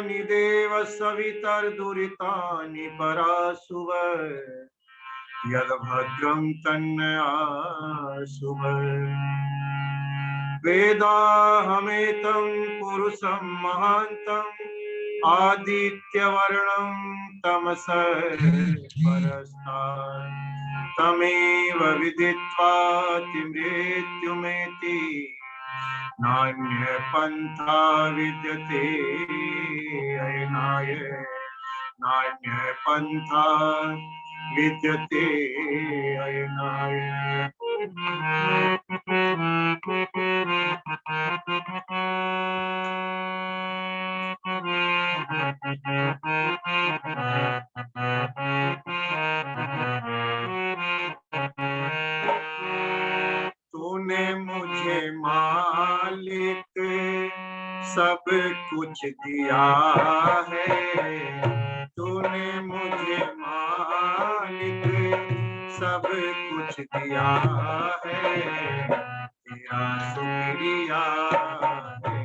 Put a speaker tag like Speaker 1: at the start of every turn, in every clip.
Speaker 1: तानि देव सवितर्दुरितानि पराशुव यद्भद्रं तन्नयाशुभ वेदाहमेतं पुरुषं महान्तम् आदित्यवर्णं तमसः परस्तात् तमेव विदित्वा मृत्युमेति नान्यपन्था विद्यते अयनाय नान्यपन्था विद्यते अयनाय। तूने मुझे मालिक सब कुछ दिया है, तूने मुझे मालिक सब कुछ दिया है, तेरा शुक्रिया है,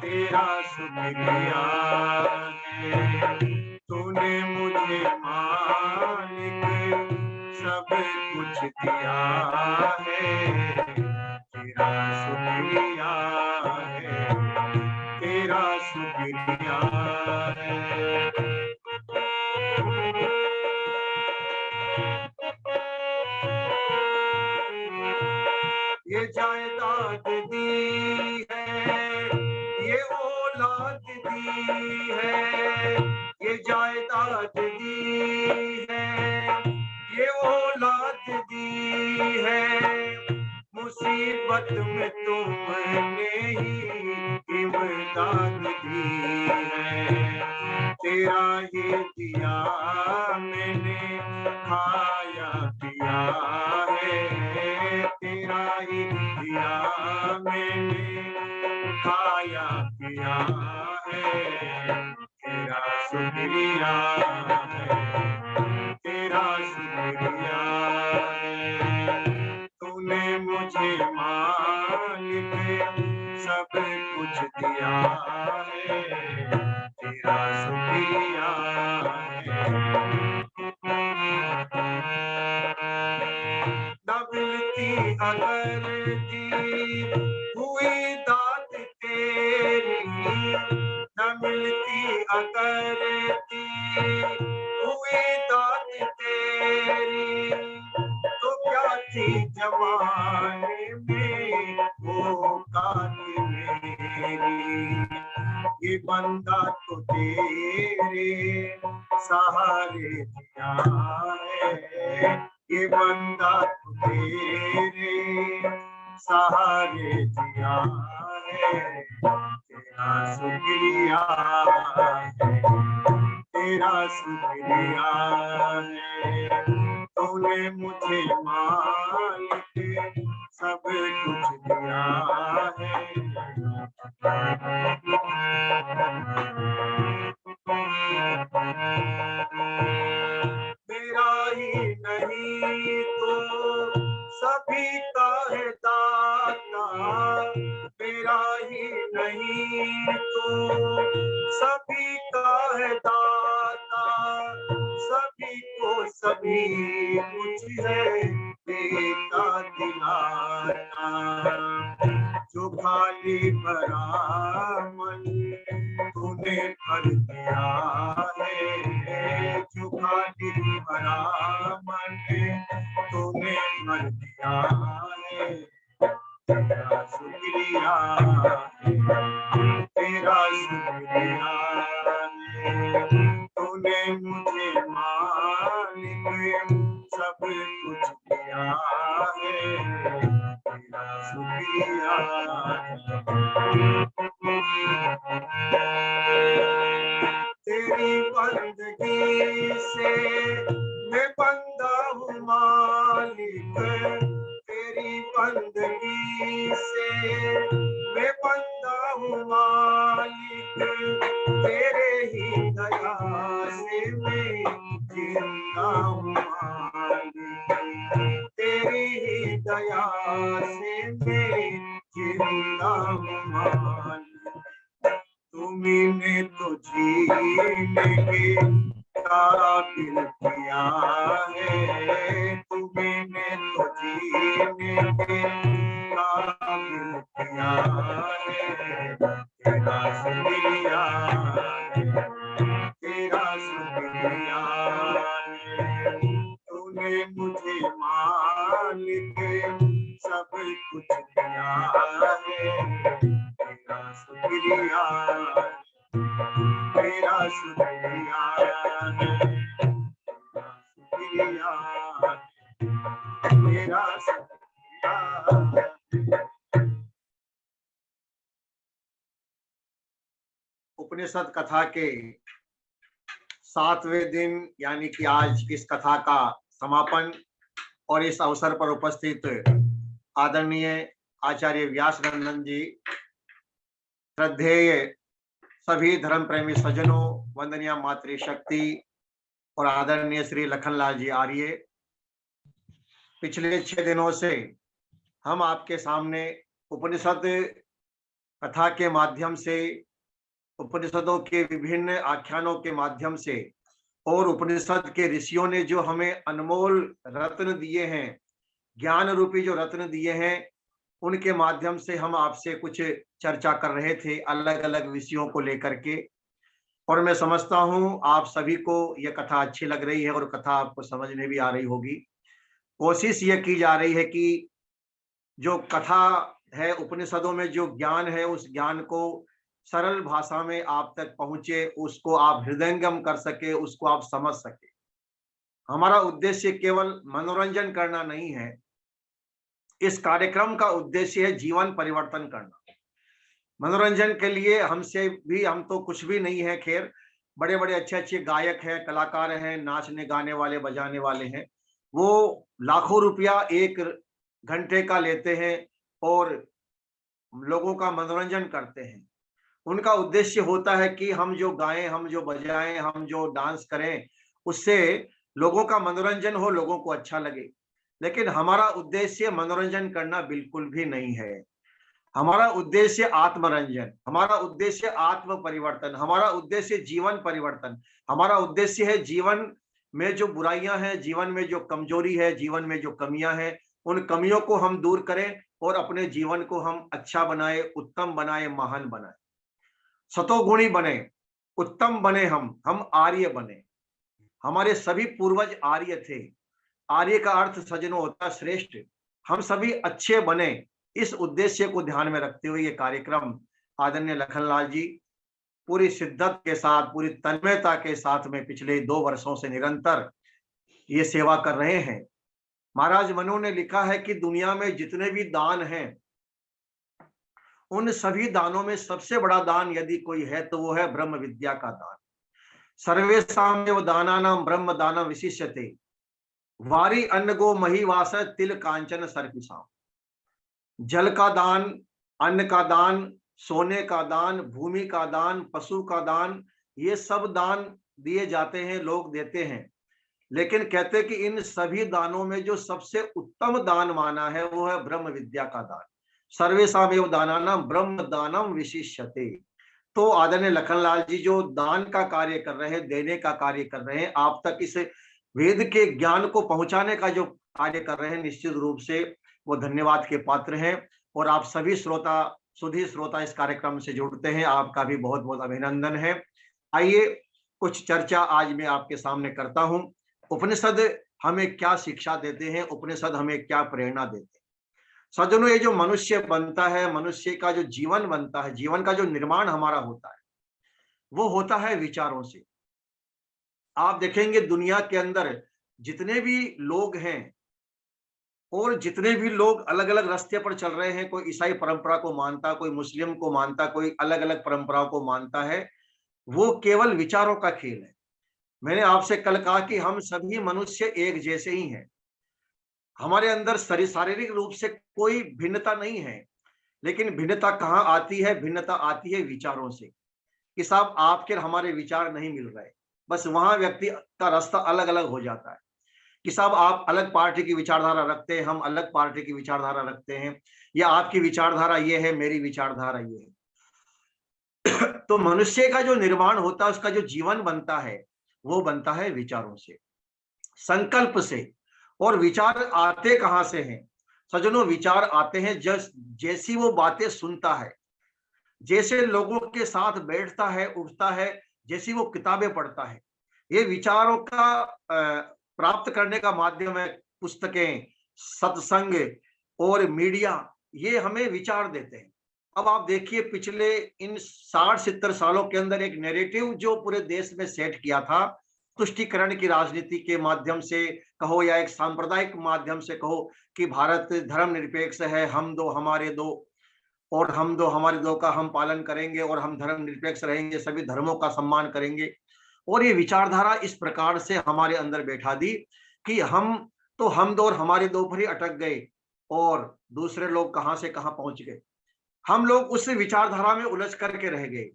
Speaker 1: तेरा शुक्रिया है। तूने मुझे मालिक सब कुछ दिया है, तेरा शुक्रिया है, तेरा शुक्रिया है। ये जायदाद दी है, ये औलाद दी है, ये जायदाद दी है, ये औलाद दी है। मुसीबत में तुमने ही इमदाद दी है, तेरा ये दिया मैंने खाया पिया है, तेरा ही दिया मैंने खाया पिया है, तेरा शुक्रिया है, तेरा शुक्रिया है। तूने मुझे मालिक सब कुछ दिया है, तेरा शुक्रिया है। न मिलती अगर दी हुई दात तेरी, न मिलती अगर दी हुई दात तेरी, तो क्या थी जमाने में वो कात मेरी। ये बंदा तो तेरे सहारे दिया है, ये बंदा तो तेरे सहारे दिया है, तेरा शुक्रिया है, तेरा शुक्रिया है। तूने मुझे मालिक सब कुछ दिया है, मेरा ही नहीं तो सभी का है दाता, मेरा ही नहीं तो सभी का है दाता, सभी को सभी कुछ है देता दिलाता। जो खाली भरा मन तूने भर दिया है, जो खाली भरा मन तूने भर दिया है, तेरा शुक्रिया है, तेरा शुक्रिया है। तूने मुझे मालिक सब कुछ दिया है, तेरा शुक्रिया है। तेरी बंदगी से मैं बंदा हूँ मालिक, तेरी बंदगी से मैं बंदा हूँ मालिक, तेरे ही दया से मैं जिंदा हूँ मालिक, तेरी ही दया से मैं जिंदा हूँ मालिक। तुम्ही ने तो काबिल किया है, तुम्हें तो जीने के काबिल किया है। तेरा शुक्रिया, तेरा शुक्रिया, तूने मुझे मालिक सब कुछ दिया है। तेरा शुक्रिया, तेरा शुक्रिया, शुक्रिया, तेरा शुक्रिया। उपनिषद कथा के 7वें दिन यानी कि आज इस कथा का समापन और इस अवसर पर उपस्थित आदरणीय आचार्य व्यास नंदन जी, श्रद्धेय सभी धर्म प्रेमी सज्जनों, वंदनीय मातृशक्ति और आदरणीय श्री लखनलाल जी आर्य, पिछले 6 दिनों से हम आपके सामने उपनिषद कथा के माध्यम से, उपनिषदों के विभिन्न आख्यानों के माध्यम से और उपनिषद के ऋषियों ने जो हमें अनमोल रत्न दिए हैं, ज्ञान रूपी जो रत्न दिए हैं, उनके माध्यम से हम आपसे कुछ चर्चा कर रहे थे अलग अलग विषयों को लेकर के। और मैं समझता हूं आप सभी को यह कथा अच्छी लग रही है और कथा आपको समझ में भी आ रही होगी। कोशिश ये की जा रही है कि जो कथा है, उपनिषदों में जो ज्ञान है, उस ज्ञान को सरल भाषा में आप तक पहुंचे, उसको आप हृदयंगम कर सके, उसको आप समझ सके। हमारा उद्देश्य केवल मनोरंजन करना नहीं है, इस कार्यक्रम का उद्देश्य है जीवन परिवर्तन करना। मनोरंजन के लिए हमसे भी, हम तो कुछ भी नहीं है, खैर बड़े बड़े अच्छे अच्छे गायक हैं, कलाकार हैं, नाचने गाने वाले बजाने वाले हैं, वो लाखों रुपया 1 घंटे का लेते हैं और लोगों का मनोरंजन करते हैं। उनका उद्देश्य होता है कि हम जो गाएं, हम जो बजाएं, हम जो डांस करें, उससे लोगों का मनोरंजन हो, लोगों को अच्छा लगे। लेकिन हमारा उद्देश्य मनोरंजन करना बिल्कुल भी नहीं है। हमारा उद्देश्य आत्मरंजन, हमारा उद्देश्य आत्म परिवर्तन, हमारा उद्देश्य जीवन परिवर्तन। हमारा उद्देश्य है जीवन में जो बुराइयां हैं, जीवन में जो कमजोरी है, जीवन में जो कमियां हैं, उन कमियों को हम दूर करें और अपने जीवन को हम अच्छा बनाए, उत्तम बनाए, महान बनाए, सतोगुणी बने, उत्तम बने, हम आर्य बने। हमारे सभी पूर्वज आर्य थे। आर्य का अर्थ सज्जनों होता है श्रेष्ठ। हम सभी अच्छे बने, इस उद्देश्य को ध्यान में रखते हुए ये कार्यक्रम आदरणीय लखनलाल जी पूरी शिद्दत के साथ, पूरी तन्मयता के साथ में पिछले 2 वर्षों से निरंतर ये सेवा कर रहे हैं। महाराज मनु ने लिखा है कि दुनिया में जितने भी दान हैं, उन सभी दानों में सबसे बड़ा दान यदि कोई है तो वो है ब्रह्म विद्या का दान। सर्वेषामेव दानानां ब्रह्म दानम विशिष्यते, वारी अन्न गो महीवास तिल कांचन सर्पिषाम। जल का दान, अन्न का दान, सोने का दान, भूमि का दान, पशु का दान, ये सब दान दिए जाते हैं, लोग देते हैं। लेकिन कहते हैं कि इन सभी दानों में जो सबसे उत्तम दान माना है वो है ब्रह्म विद्या का दान। सर्वेषामेव दानानां ब्रह्म दानम विशिष्यते। तो आदरणीय लखनलाल जी जो दान का कार्य कर रहे हैं, देने का कार्य कर रहे हैं, आप तक इस वेद के ज्ञान को पहुंचाने का जो कार्य कर रहे हैं, निश्चित रूप से वो धन्यवाद के पात्र हैं। और आप सभी श्रोता, सुधी श्रोता इस कार्यक्रम से जुड़ते हैं, आपका भी बहुत बहुत अभिनंदन है। आइए कुछ चर्चा आज मैं आपके सामने करता हूं। उपनिषद हमें क्या शिक्षा देते हैं, उपनिषद हमें क्या प्रेरणा देते हैं। सज्जनों, ये जो मनुष्य बनता है, मनुष्य का जो जीवन बनता है, जीवन का जो निर्माण हमारा होता है, वो होता है विचारों से। आप देखेंगे दुनिया के अंदर जितने भी लोग हैं और जितने भी लोग अलग अलग रास्ते पर चल रहे हैं, कोई ईसाई परंपरा को मानता, कोई मुस्लिम को मानता, कोई अलग अलग परंपराओं को मानता है, वो केवल विचारों का खेल है। मैंने आपसे कल कहा कि हम सभी मनुष्य एक जैसे ही हैं। हमारे अंदर शारीरिक रूप से कोई भिन्नता नहीं है, लेकिन भिन्नता कहाँ आती है? भिन्नता आती है विचारों से, कि साहब आपके हमारे विचार नहीं मिल रहे। बस वहां व्यक्ति का रास्ता अलग अलग हो जाता है कि साहब आप अलग पार्टी की विचारधारा रखते हैं, हम अलग पार्टी की विचारधारा रखते हैं, या आपकी विचारधारा ये है, मेरी विचारधारा ये है। तो मनुष्य का जो निर्माण होता है, उसका जो जीवन बनता है, वो बनता है विचारों से, संकल्प से। और विचार आते कहां से हैं सज्जनों? विचार आते हैं जैसी वो बातें सुनता है, जैसे लोगों के साथ बैठता है उठता है, जैसी वो किताबें पढ़ता है। ये विचारों का प्राप्त करने का माध्यम है पुस्तकें, सत्संग और मीडिया। ये हमें विचार देते हैं। अब आप देखिए, पिछले इन 60-70 सालों के अंदर एक नैरेटिव जो पूरे देश में सेट किया था, तुष्टीकरण की राजनीति के माध्यम से कहो या एक सांप्रदायिक माध्यम से कहो, कि भारत धर्मनिरपेक्ष है, हम दो हमारे दो, और हम दो हमारे दो का हम पालन करेंगे, और हम धर्मनिरपेक्ष रहेंगे, सभी धर्मों का सम्मान करेंगे। और ये विचारधारा इस प्रकार से हमारे अंदर बैठा दी कि हम तो हम दो और हमारे दो पर ही अटक गए, और दूसरे लोग कहां से कहां पहुंच गए। हम लोग उस विचारधारा में उलझ करके रह गए।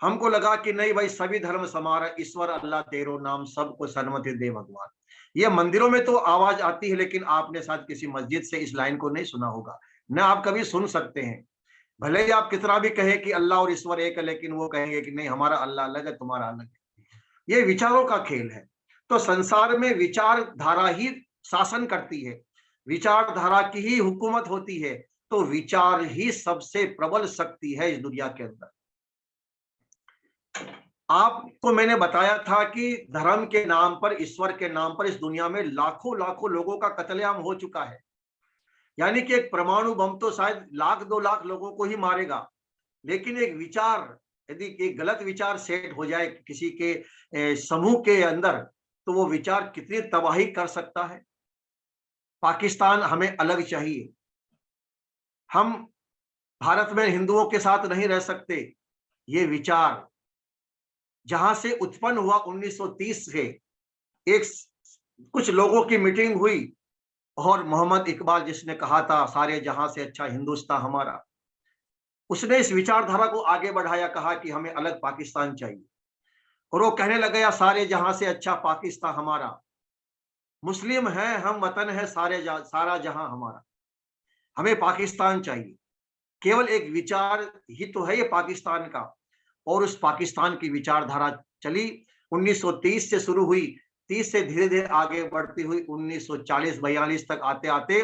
Speaker 1: हमको लगा कि नहीं भाई, सभी धर्म समार, ईश्वर अल्लाह तेरो नाम, सबको सन्मति दे भगवान। ये मंदिरों में तो आवाज आती है, लेकिन आपने शायद किसी मस्जिद से इस लाइन को नहीं सुना होगा, न आप कभी सुन सकते हैं। भले ही आप कितना भी कहे कि अल्लाह और ईश्वर एक है, लेकिन वो कहेंगे कि नहीं, हमारा अल्लाह अलग है, तुम्हारा अलग है। ये विचारों का खेल है। तो संसार में विचारधारा ही शासन करती है, विचारधारा की ही हुकूमत होती है। तो विचार ही सबसे प्रबल शक्ति है इस दुनिया के अंदर। आपको मैंने बताया था कि धर्म के नाम पर, ईश्वर के नाम पर इस दुनिया में लाखों लाखों लोगों का कत्लेआम हो चुका है। यानी कि एक परमाणु बम तो शायद 1,00,000-2,00,000 लोगों को ही मारेगा, लेकिन एक विचार, यदि एक गलत विचार सेट हो जाए किसी के समूह के अंदर, तो वो विचार कितनी तबाही कर सकता है। पाकिस्तान हमें अलग चाहिए, हम भारत में हिंदुओं के साथ नहीं रह सकते। ये विचार जहां से उत्पन्न हुआ 1930 से, एक कुछ लोगों की मीटिंग हुई, और मोहम्मद इकबाल जिसने कहा था सारे जहां से अच्छा हिंदुस्तान हमारा, उसने इस विचारधारा को आगे बढ़ाया, कहा कि हमें अलग पाकिस्तान चाहिए। और वो कहने लग गया सारे जहां से अच्छा पाकिस्तान हमारा, मुस्लिम हैं हम, वतन है सारा जहां हमारा, हमें पाकिस्तान चाहिए। केवल एक विचार ही तो है ये पाकिस्तान का। और उस पाकिस्तान की विचारधारा चली, 1930 से शुरू हुई, 30 से धीरे धीरे आगे बढ़ती हुई 1940-42 तक आते आते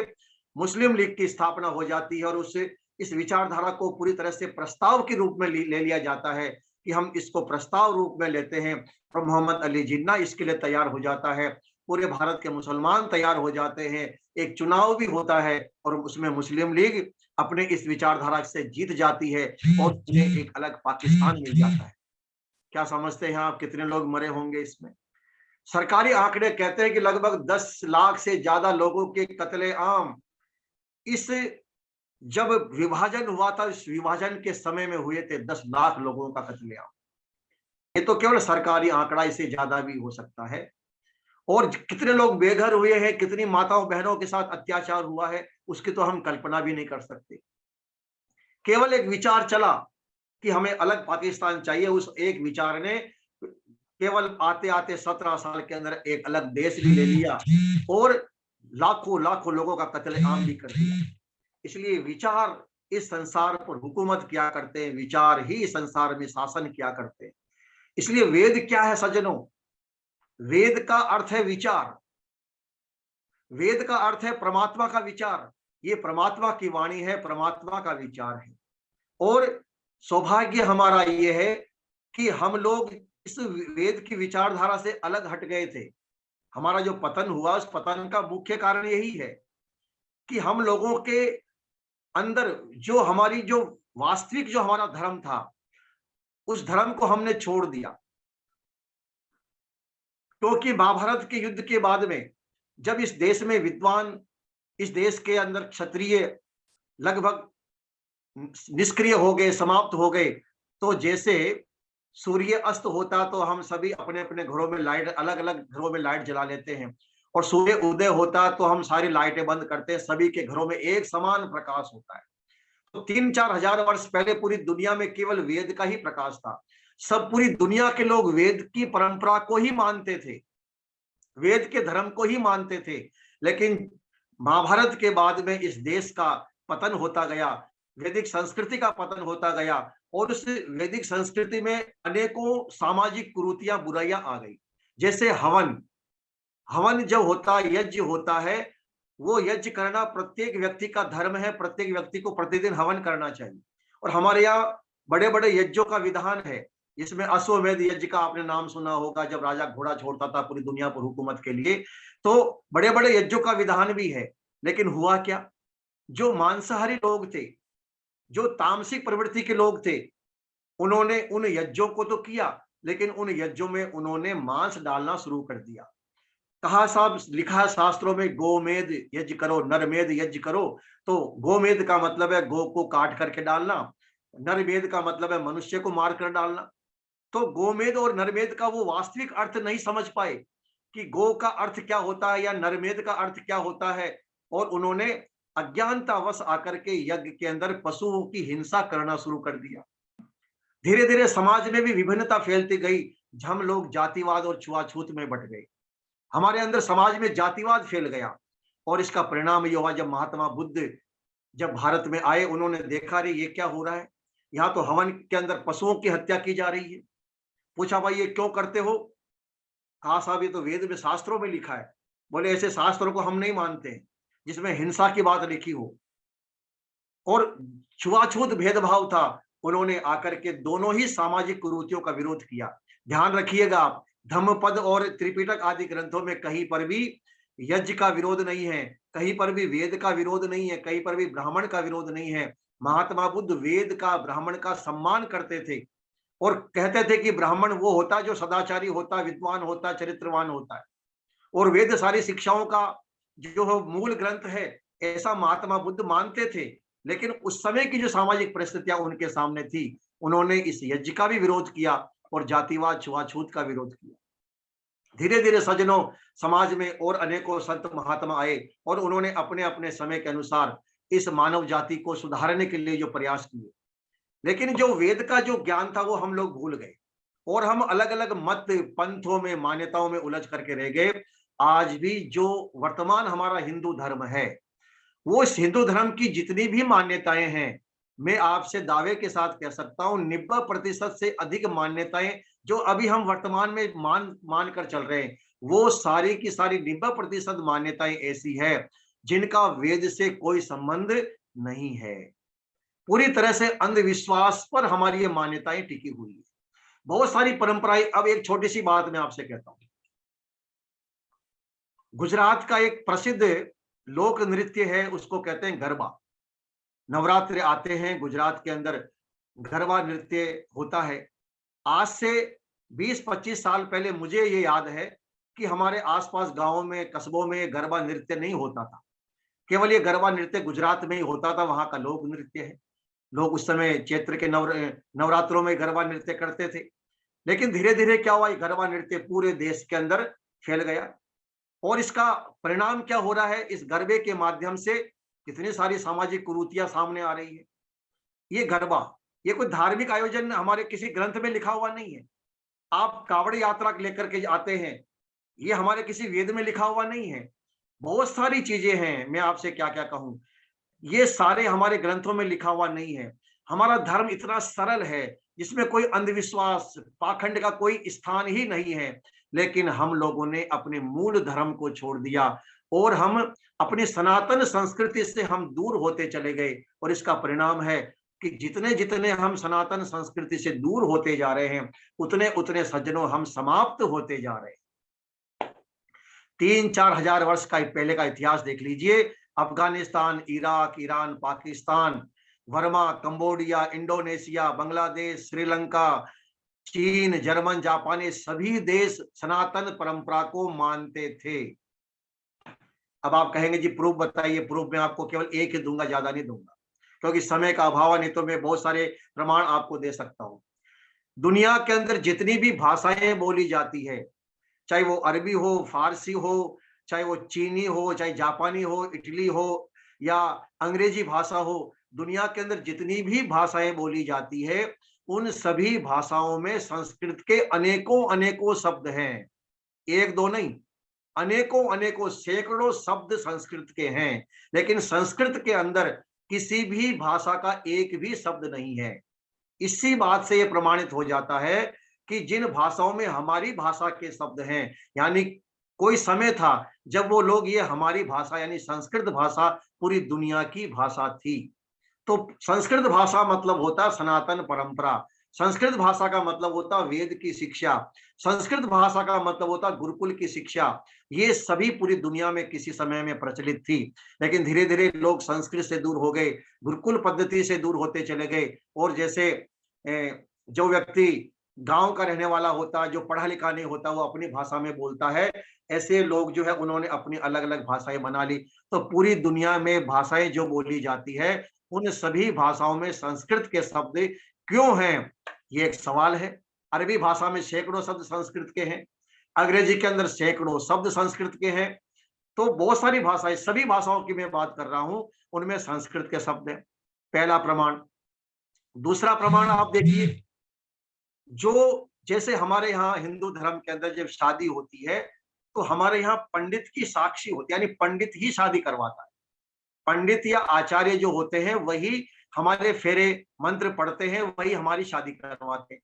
Speaker 1: मुस्लिम लीग की स्थापना हो जाती है। और उससे इस विचारधारा को पूरी तरह से प्रस्ताव के रूप में ले लिया जाता है कि हम इसको प्रस्ताव रूप में लेते हैं। और मोहम्मद अली जिन्ना इसके लिए तैयार हो जाता है, पूरे भारत के मुसलमान तैयार हो जाते हैं, एक चुनाव भी होता है, और उसमें मुस्लिम लीग अपने इस विचारधारा से जीत जाती है, और उन्हें एक अलग पाकिस्तान मिल जाता है। क्या समझते हैं आप, कितने लोग मरे होंगे इसमें? सरकारी आंकड़े कहते हैं कि लगभग 10 लाख से ज्यादा लोगों के कत्लेआम इस, जब विभाजन हुआ था, इस विभाजन के समय में हुए थे। 10 लाख लोगों का कत्लेआम, ये तो केवल सरकारी आंकड़ा, इससे ज्यादा भी हो सकता है। और कितने लोग बेघर हुए हैं, कितनी माताओं बहनों के साथ अत्याचार हुआ है, उसकी तो हम कल्पना भी नहीं कर सकते। केवल एक विचार चला कि हमें अलग पाकिस्तान चाहिए, उस एक विचार ने केवल आते आते 17 साल के अंदर एक अलग देश भी ले लिया, और लाखों लाखों लोगों का कत्लेआम भी कर दिया। इसलिए विचार इस संसार पर हुकूमत किया करते हैं, विचार ही इस संसार में शासन किया करते हैं। इसलिए वेद क्या है सज्जनों? वेद का अर्थ है विचार, वेद का अर्थ है परमात्मा का विचार। ये परमात्मा की वाणी है, परमात्मा का विचार है। और सौभाग्य हमारा ये है कि हम लोग इस वेद की विचारधारा से अलग हट गए थे। हमारा जो पतन हुआ, उस पतन का मुख्य कारण यही है कि हम लोगों के अंदर जो हमारी जो वास्तविक जो हमारा धर्म था, उस धर्म को हमने छोड़ दिया। क्योंकि महाभारत के युद्ध के बाद में जब इस देश में विद्वान, इस देश के अंदर क्षत्रिय लगभग निष्क्रिय हो गए, समाप्त हो गए, तो जैसे सूर्य अस्त होता तो हम सभी अपने अपने घरों में लाइट, अलग अलग घरों में लाइट जला लेते हैं, और सूर्य उदय होता तो हम सारी लाइटें बंद करते हैं, सभी के घरों में एक समान प्रकाश होता है। तो 3-4 हजार वर्ष पहले पूरी दुनिया में केवल वेद का ही प्रकाश था। सब पूरी दुनिया के लोग वेद की परंपरा को ही मानते थे, वेद के धर्म को ही मानते थे। लेकिन महाभारत के बाद में इस देश का पतन होता गया, वैदिक संस्कृति का पतन होता गया, और उस वैदिक संस्कृति में अनेकों सामाजिक कुरीतियां, बुराइयां आ गई। जैसे हवन, हवन जो होता है, यज्ञ होता है, वो यज्ञ करना प्रत्येक व्यक्ति का धर्म है, प्रत्येक व्यक्ति को प्रतिदिन हवन करना चाहिए। और हमारे यहाँ बड़े बड़े यज्ञों का विधान है, इसमें अश्वमेध यज्ञ का आपने नाम सुना होगा, जब राजा घोड़ा छोड़ता था पूरी दुनिया पर हुकूमत के लिए, तो बड़े बड़े यज्ञों का विधान भी है। लेकिन हुआ क्या, जो मांसाहारी लोग थे, जो तामसिक प्रवृत्ति के लोग थे, उन्होंने उन यज्ञों को तो किया, लेकिन उन यज्ञों में उन्होंने मांस डालना शुरू कर दिया। कहा साहब, लिखा है शास्त्रों में, गोमेद यज्ञ करो, नरमेद यज्ञ करो। तो गोमेद का मतलब है गो को काट करके डालना, नरमेद का मतलब है मनुष्य को मार कर डालना। तो गोमेद और नरमेद का वो वास्तविक अर्थ नहीं समझ पाए कि गो का अर्थ क्या होता है या नरमेद का अर्थ क्या होता है, और उन्होंने अज्ञानतावश आकर के यज्ञ के अंदर पशुओं की हिंसा करना शुरू कर दिया। धीरे धीरे समाज में भी विभिन्नता फैलती गई, हम लोग जातिवाद और छुआछूत में बट गए, हमारे अंदर समाज में जातिवाद फैल गया। और इसका परिणाम ये हुआ, जब महात्मा बुद्ध जब भारत में आए, उन्होंने देखा रे ये क्या हो रहा है, यहाँ तो हवन के अंदर पशुओं की हत्या की जा रही है। पूछा भाई ये क्यों करते हो, कहा साहब ये तो वेद में शास्त्रों में लिखा है। बोले ऐसे शास्त्रों को हम नहीं मानते हैं जिसमें हिंसा की बात लिखी हो और छुआछूत भेदभाव था। उन्होंने आकर के दोनों ही सामाजिक कुरीतियों का विरोध किया। ध्यान रखिएगा आप, धम्मपद और त्रिपिटक आदि ग्रंथों में कहीं पर भी यज्ञ का विरोध नहीं है, कहीं पर भी वेद का विरोध नहीं है, कहीं पर भी ब्राह्मण का विरोध नहीं है। महात्मा बुद्ध वेद का, ब्राह्मण का सम्मान करते थे और कहते थे कि ब्राह्मण वो होता है जो सदाचारी होता है, विद्वान होता है, चरित्रवान होता है। और वेद सारी शिक्षाओं का जो मूल ग्रंथ है, ऐसा महात्मा बुद्ध मानते थे। लेकिन उस समय की जो सामाजिक परिस्थितियां उनके सामने थी, उन्होंने इस यज्ञ का भी विरोध किया और जातिवाद छुआछूत का विरोध किया। धीरे धीरे सज्जनों, समाज में और अनेकों संत महात्मा आए और उन्होंने अपने अपने समय के अनुसार इस मानव जाति को सुधारने के लिए जो प्रयास किए। लेकिन जो वेद का जो ज्ञान था वो हम लोग भूल गए और हम अलग अलग मत पंथों में, मान्यताओं में उलझ करके रह गए। आज भी जो वर्तमान हमारा हिंदू धर्म है, वो इस हिंदू धर्म की जितनी भी मान्यताएं हैं, मैं आपसे दावे के साथ कह सकता हूं 90% से अधिक मान्यताएं जो अभी हम वर्तमान में मान कर चल रहे हैं, वो सारी की सारी 90% मान्यताएं ऐसी है जिनका वेद से कोई संबंध नहीं है। पूरी तरह से अंधविश्वास पर हमारी ये मान्यताएं टिकी हुई है, बहुत सारी परंपराएं। अब एक छोटी सी बात मैं आपसे कहता हूं, गुजरात का एक प्रसिद्ध लोक नृत्य है, उसको कहते हैं गरबा। नवरात्र आते हैं, गुजरात के अंदर गरबा नृत्य होता है। आज से 20-25 साल पहले मुझे ये याद है कि हमारे आसपास गांवों में, कस्बों में गरबा नृत्य नहीं होता था। केवल ये गरबा नृत्य गुजरात में ही होता था, वहां का लोक नृत्य है। लोग उस समय चैत्र के नवरात्रों में गरबा नृत्य करते थे। लेकिन धीरे धीरे क्या हुआ, ये गरबा नृत्य पूरे देश के अंदर फैल गया और इसका परिणाम क्या हो रहा है, इस गरबे के माध्यम से कितनी सारी सामाजिक कुरीतियां सामने आ रही है। ये गरबा, ये कोई धार्मिक आयोजन हमारे किसी ग्रंथ में लिखा हुआ नहीं है। आप कावड़ यात्रा लेकर के आते हैं, ये हमारे किसी वेद में लिखा हुआ नहीं है। बहुत सारी चीजें हैं, मैं आपसे क्या क्या कहूं, ये सारे हमारे ग्रंथों में लिखा हुआ नहीं है। हमारा धर्म इतना सरल है, जिसमें कोई अंधविश्वास, पाखंड का कोई स्थान ही नहीं है। लेकिन हम लोगों ने अपने मूल धर्म को छोड़ दिया और हम अपनी सनातन संस्कृति से हम दूर होते चले गए। और इसका परिणाम है कि जितने जितने हम सनातन संस्कृति से दूर होते जा रहे हैं, उतने उतने सज्जनों हम समाप्त होते जा रहे हैं। 3-4 हजार वर्ष का पहले का इतिहास देख लीजिए। Afghanistan, Iraq, Iran, Pakistan, Verma, Cambodia, Indonesia, Bangladesh, Sri Lanka, चीन, जर्मन, जापानी, सभी देश सनातन परंपरा को मानते थे। अब आप कहेंगे जी प्रूफ बताइए। प्रूफ मैं आपको केवल एक ही दूंगा, ज्यादा नहीं दूंगा, क्योंकि समय का अभाव है, नहीं तो मैं बहुत सारे प्रमाण आपको दे सकता हूं। दुनिया के अंदर जितनी भी भाषाएं बोली जाती है, चाहे वो अरबी हो, फारसी हो, चाहे वो चीनी हो, चाहे जापानी हो, इटली हो या अंग्रेजी भाषा हो, दुनिया के अंदर जितनी भी भाषाएं बोली जाती है, उन सभी भाषाओं में संस्कृत के अनेकों अनेकों शब्द हैं। एक दो नहीं, अनेकों अनेकों सैकड़ों शब्द संस्कृत के हैं। लेकिन संस्कृत के अंदर किसी भी भाषा का एक भी शब्द नहीं है। इसी बात से यह प्रमाणित हो जाता है कि जिन भाषाओं में हमारी भाषा के शब्द हैं, यानी कोई समय था जब वो लोग ये हमारी भाषा यानी संस्कृत भाषा पूरी दुनिया की भाषा थी। तो संस्कृत भाषा मतलब होता सनातन परंपरा, संस्कृत भाषा का मतलब होता वेद की शिक्षा, संस्कृत भाषा का मतलब होता गुरुकुल की शिक्षा। ये सभी पूरी दुनिया में किसी समय में प्रचलित थी, लेकिन धीरे धीरे लोग संस्कृत से दूर हो गए, गुरुकुल पद्धति से दूर होते चले गए। और जैसे जो व्यक्ति गांव का रहने वाला होता, जो पढ़ा लिखा नहीं होता, वो अपनी भाषा में बोलता है, ऐसे लोग जो है उन्होंने अपनी अलग अलग भाषाएं बना ली। तो पूरी दुनिया में भाषाएं जो बोली जाती है, उन सभी भाषाओं में संस्कृत के शब्द क्यों हैं, ये एक सवाल है। अरबी भाषा में सैकड़ों शब्द संस्कृत के हैं, अंग्रेजी के अंदर सैकड़ों शब्द संस्कृत के हैं। तो बहुत सारी भाषाएं, सभी भाषाओं की मैं बात कर रहा हूं, उनमें संस्कृत के शब्द हैं। पहला प्रमाण। दूसरा प्रमाण आप देखिए, जो जैसे हमारे यहाँ हिंदू धर्म के अंदर जब शादी होती है, तो हमारे यहाँ पंडित की साक्षी होती है, यानी पंडित ही शादी करवाता है। पंडित या आचार्य जो होते हैं वही हमारे फेरे मंत्र पढ़ते हैं, वही हमारी शादी करवाते हैं।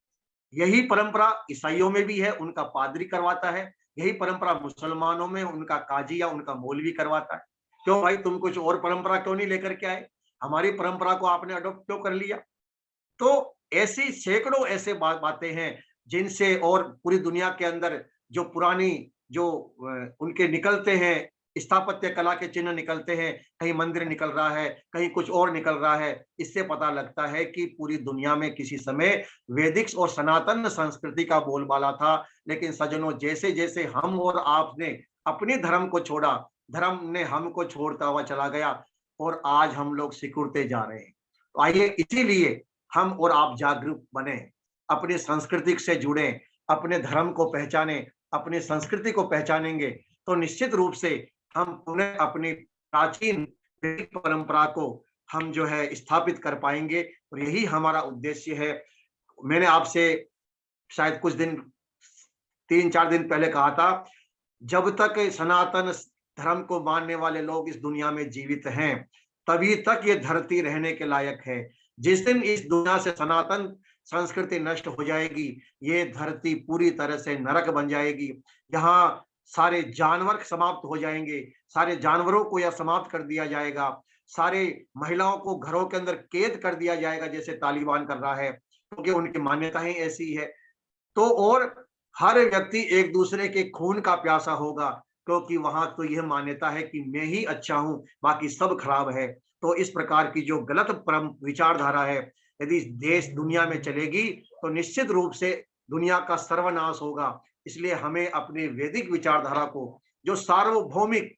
Speaker 1: यही परंपरा ईसाइयों में भी है, उनका पादरी करवाता है। यही परंपरा मुसलमानों में उनका काजी या उनका मौलवी करवाता है। क्यों भाई, तुम कुछ और परंपरा क्यों नहीं लेकर के आए? हमारी परंपरा को आपने अडॉप्ट क्यों कर लिया? तो ऐसी सैकड़ों ऐसे बातें हैं जिनसे, और पूरी दुनिया के अंदर जो पुरानी जो उनके निकलते हैं, स्थापत्य कला के चिन्ह निकलते हैं, कहीं मंदिर निकल रहा है, कहीं कुछ और निकल रहा है। इससे पता लगता है कि पूरी दुनिया में किसी समय वैदिक और सनातन संस्कृति का बोलबाला था। लेकिन सज्जनों, जैसे जैसे हम और आपने अपने धर्म को छोड़ा, धर्म ने हमको छोड़ता हुआ चला गया, और आज हम लोग सिकुड़ते जा रहे हैं। तो आइए इसीलिए हम और आप जागरूक बने, अपनी संस्कृति से जुड़े, अपने धर्म को पहचाने। अपनी संस्कृति को पहचानेंगे तो निश्चित रूप से हम पुनः अपनी प्राचीन वैदिक परंपरा को हम जो है स्थापित कर पाएंगे, और यही हमारा उद्देश्य है। मैंने आपसे शायद कुछ दिन, 3-4 दिन पहले कहा था, जब तक सनातन धर्म को मानने वाले लोग इस दुनिया में जीवित हैं, तभी तक ये धरती रहने के लायक है। जिस दिन इस दुनिया से सनातन संस्कृति नष्ट हो जाएगी, ये धरती पूरी तरह से नरक बन जाएगी। यहाँ सारे जानवर समाप्त हो जाएंगे, सारे जानवरों को यह समाप्त कर दिया जाएगा, सारे महिलाओं को घरों के अंदर कैद कर दिया जाएगा, जैसे तालिबान कर रहा है, क्योंकि उनकी मान्यताएं ऐसी है। तो और हर व्यक्ति एक दूसरे के खून का प्यासा होगा, क्योंकि वहां तो यह मान्यता है कि मैं ही अच्छा हूं, बाकी सब खराब है। तो इस प्रकार की जो गलत परम विचारधारा है, यदि देश दुनिया में चलेगी तो निश्चित रूप से दुनिया का सर्वनाश होगा। इसलिए हमें अपनी वैदिक विचारधारा को, जो सार्वभौमिक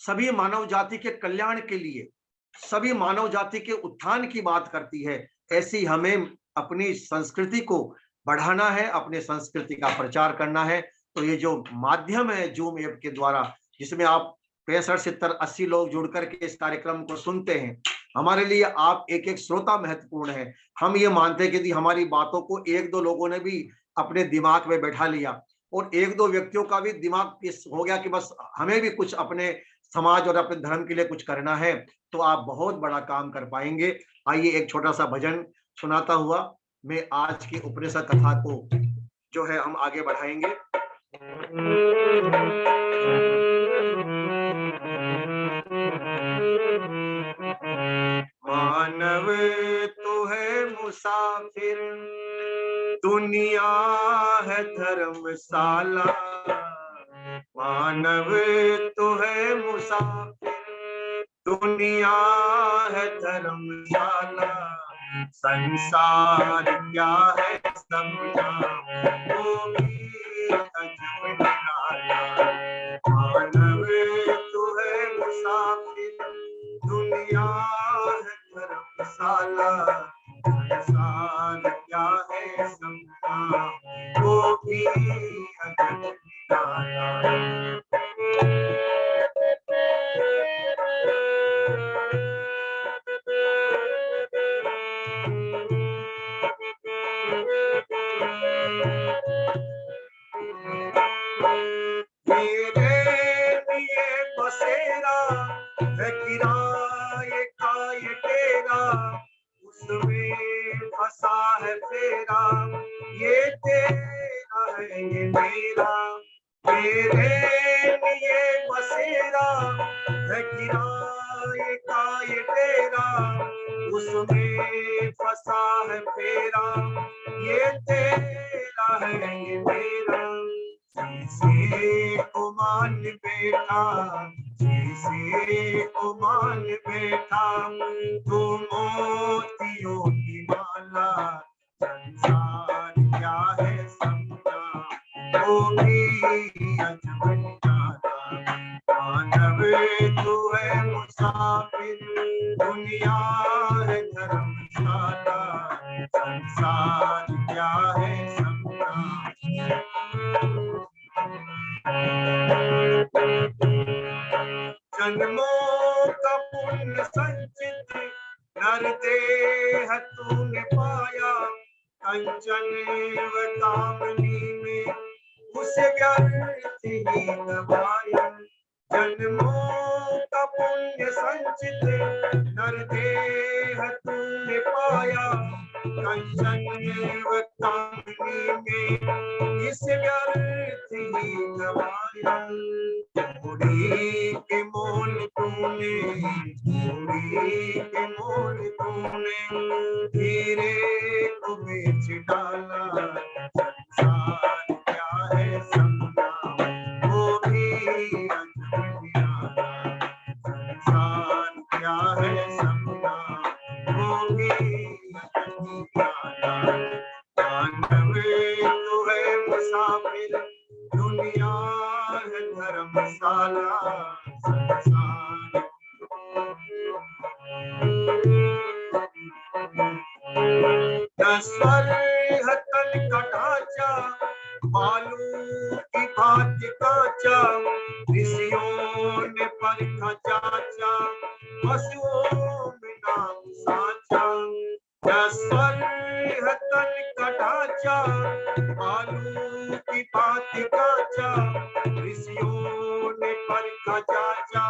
Speaker 1: सभी मानव जाति के कल्याण के लिए, सभी मानव जाति के उत्थान की बात करती है, ऐसी हमें अपनी संस्कृति को बढ़ाना है, अपने संस्कृति का प्रचार करना है। तो ये जो माध्यम है जूम ऐप के द्वारा, जिसमें आप 65, 70, 80 लोग जुड़ करके इस कार्यक्रम को सुनते हैं, हमारे लिए आप एक एक श्रोता महत्वपूर्ण है। हम ये मानते हैं कि यदि हमारी बातों को 1-2 लोगों ने भी अपने दिमाग में बैठा लिया, और 1-2 व्यक्तियों का भी दिमाग इस हो गया कि बस हमें भी कुछ अपने समाज और अपने धर्म के लिए कुछ करना है, तो आप बहुत बड़ा काम कर पाएंगे। आइए एक छोटा सा भजन सुनाता हुआ मैं आज की उपनिषद कथा को जो है हम आगे बढ़ाएंगे। मानव तो है मुसाफिर, दुनिया है धर्मशाला। मानव तो है मुसाफिर, दुनिया है धर्मशाला। संसार क्या है समझा, वो भी अजब निराला। मानव तो है मुसाफिर, दुनिया है धर्मशाला। संसार क्या है समझा, वो भी अजब निराला। बसेरा है किराए का ये डेरा, उसमें फंसा है फेरा, ये तेरा है ये मेरा, तेरे लिए बसेरा है, किराए का ये तेरा, उसमें फंसा है फेरा, ये तेरा है ये मेरा। जिसे को मान बैठा, जिसे को मान बैठा, तू मोतियों की माला, संसार क्या है समझा, वो भी अजब निराला। मानव तू है मुसाफिर, दुनिया है धर्मशाला, संसार क्या है समझा। जन्मों का पुण्य संचित नर देह तूने पाया, कंचन व कामनी में उसे व्यर्थ ही गवाया। जन्मों का पुण्य संचित नर देह तूने पाया, कंचन व कामनी में इस व्यर्थ ही गवाया। थोड़ी के मोल तूने, थोड़ी के मोल तूने हीरे को बेच डाला, संसार क्या है समझा, वो भी अजब निराला। संसार क्या है समझा, वो भी अजब निराला। मानव तो है मुसाफिर, दुनिया है धर्मशाला, संसार। स्वर है तन का ढांचा, बालू की भांति कांचा, ऋषियों ने परखा जांचा, पशुओं में नाम साचा। स्वर है तन का ढांचा, बालू की भांति कांचा, ऋषियों ने परखा जांचा,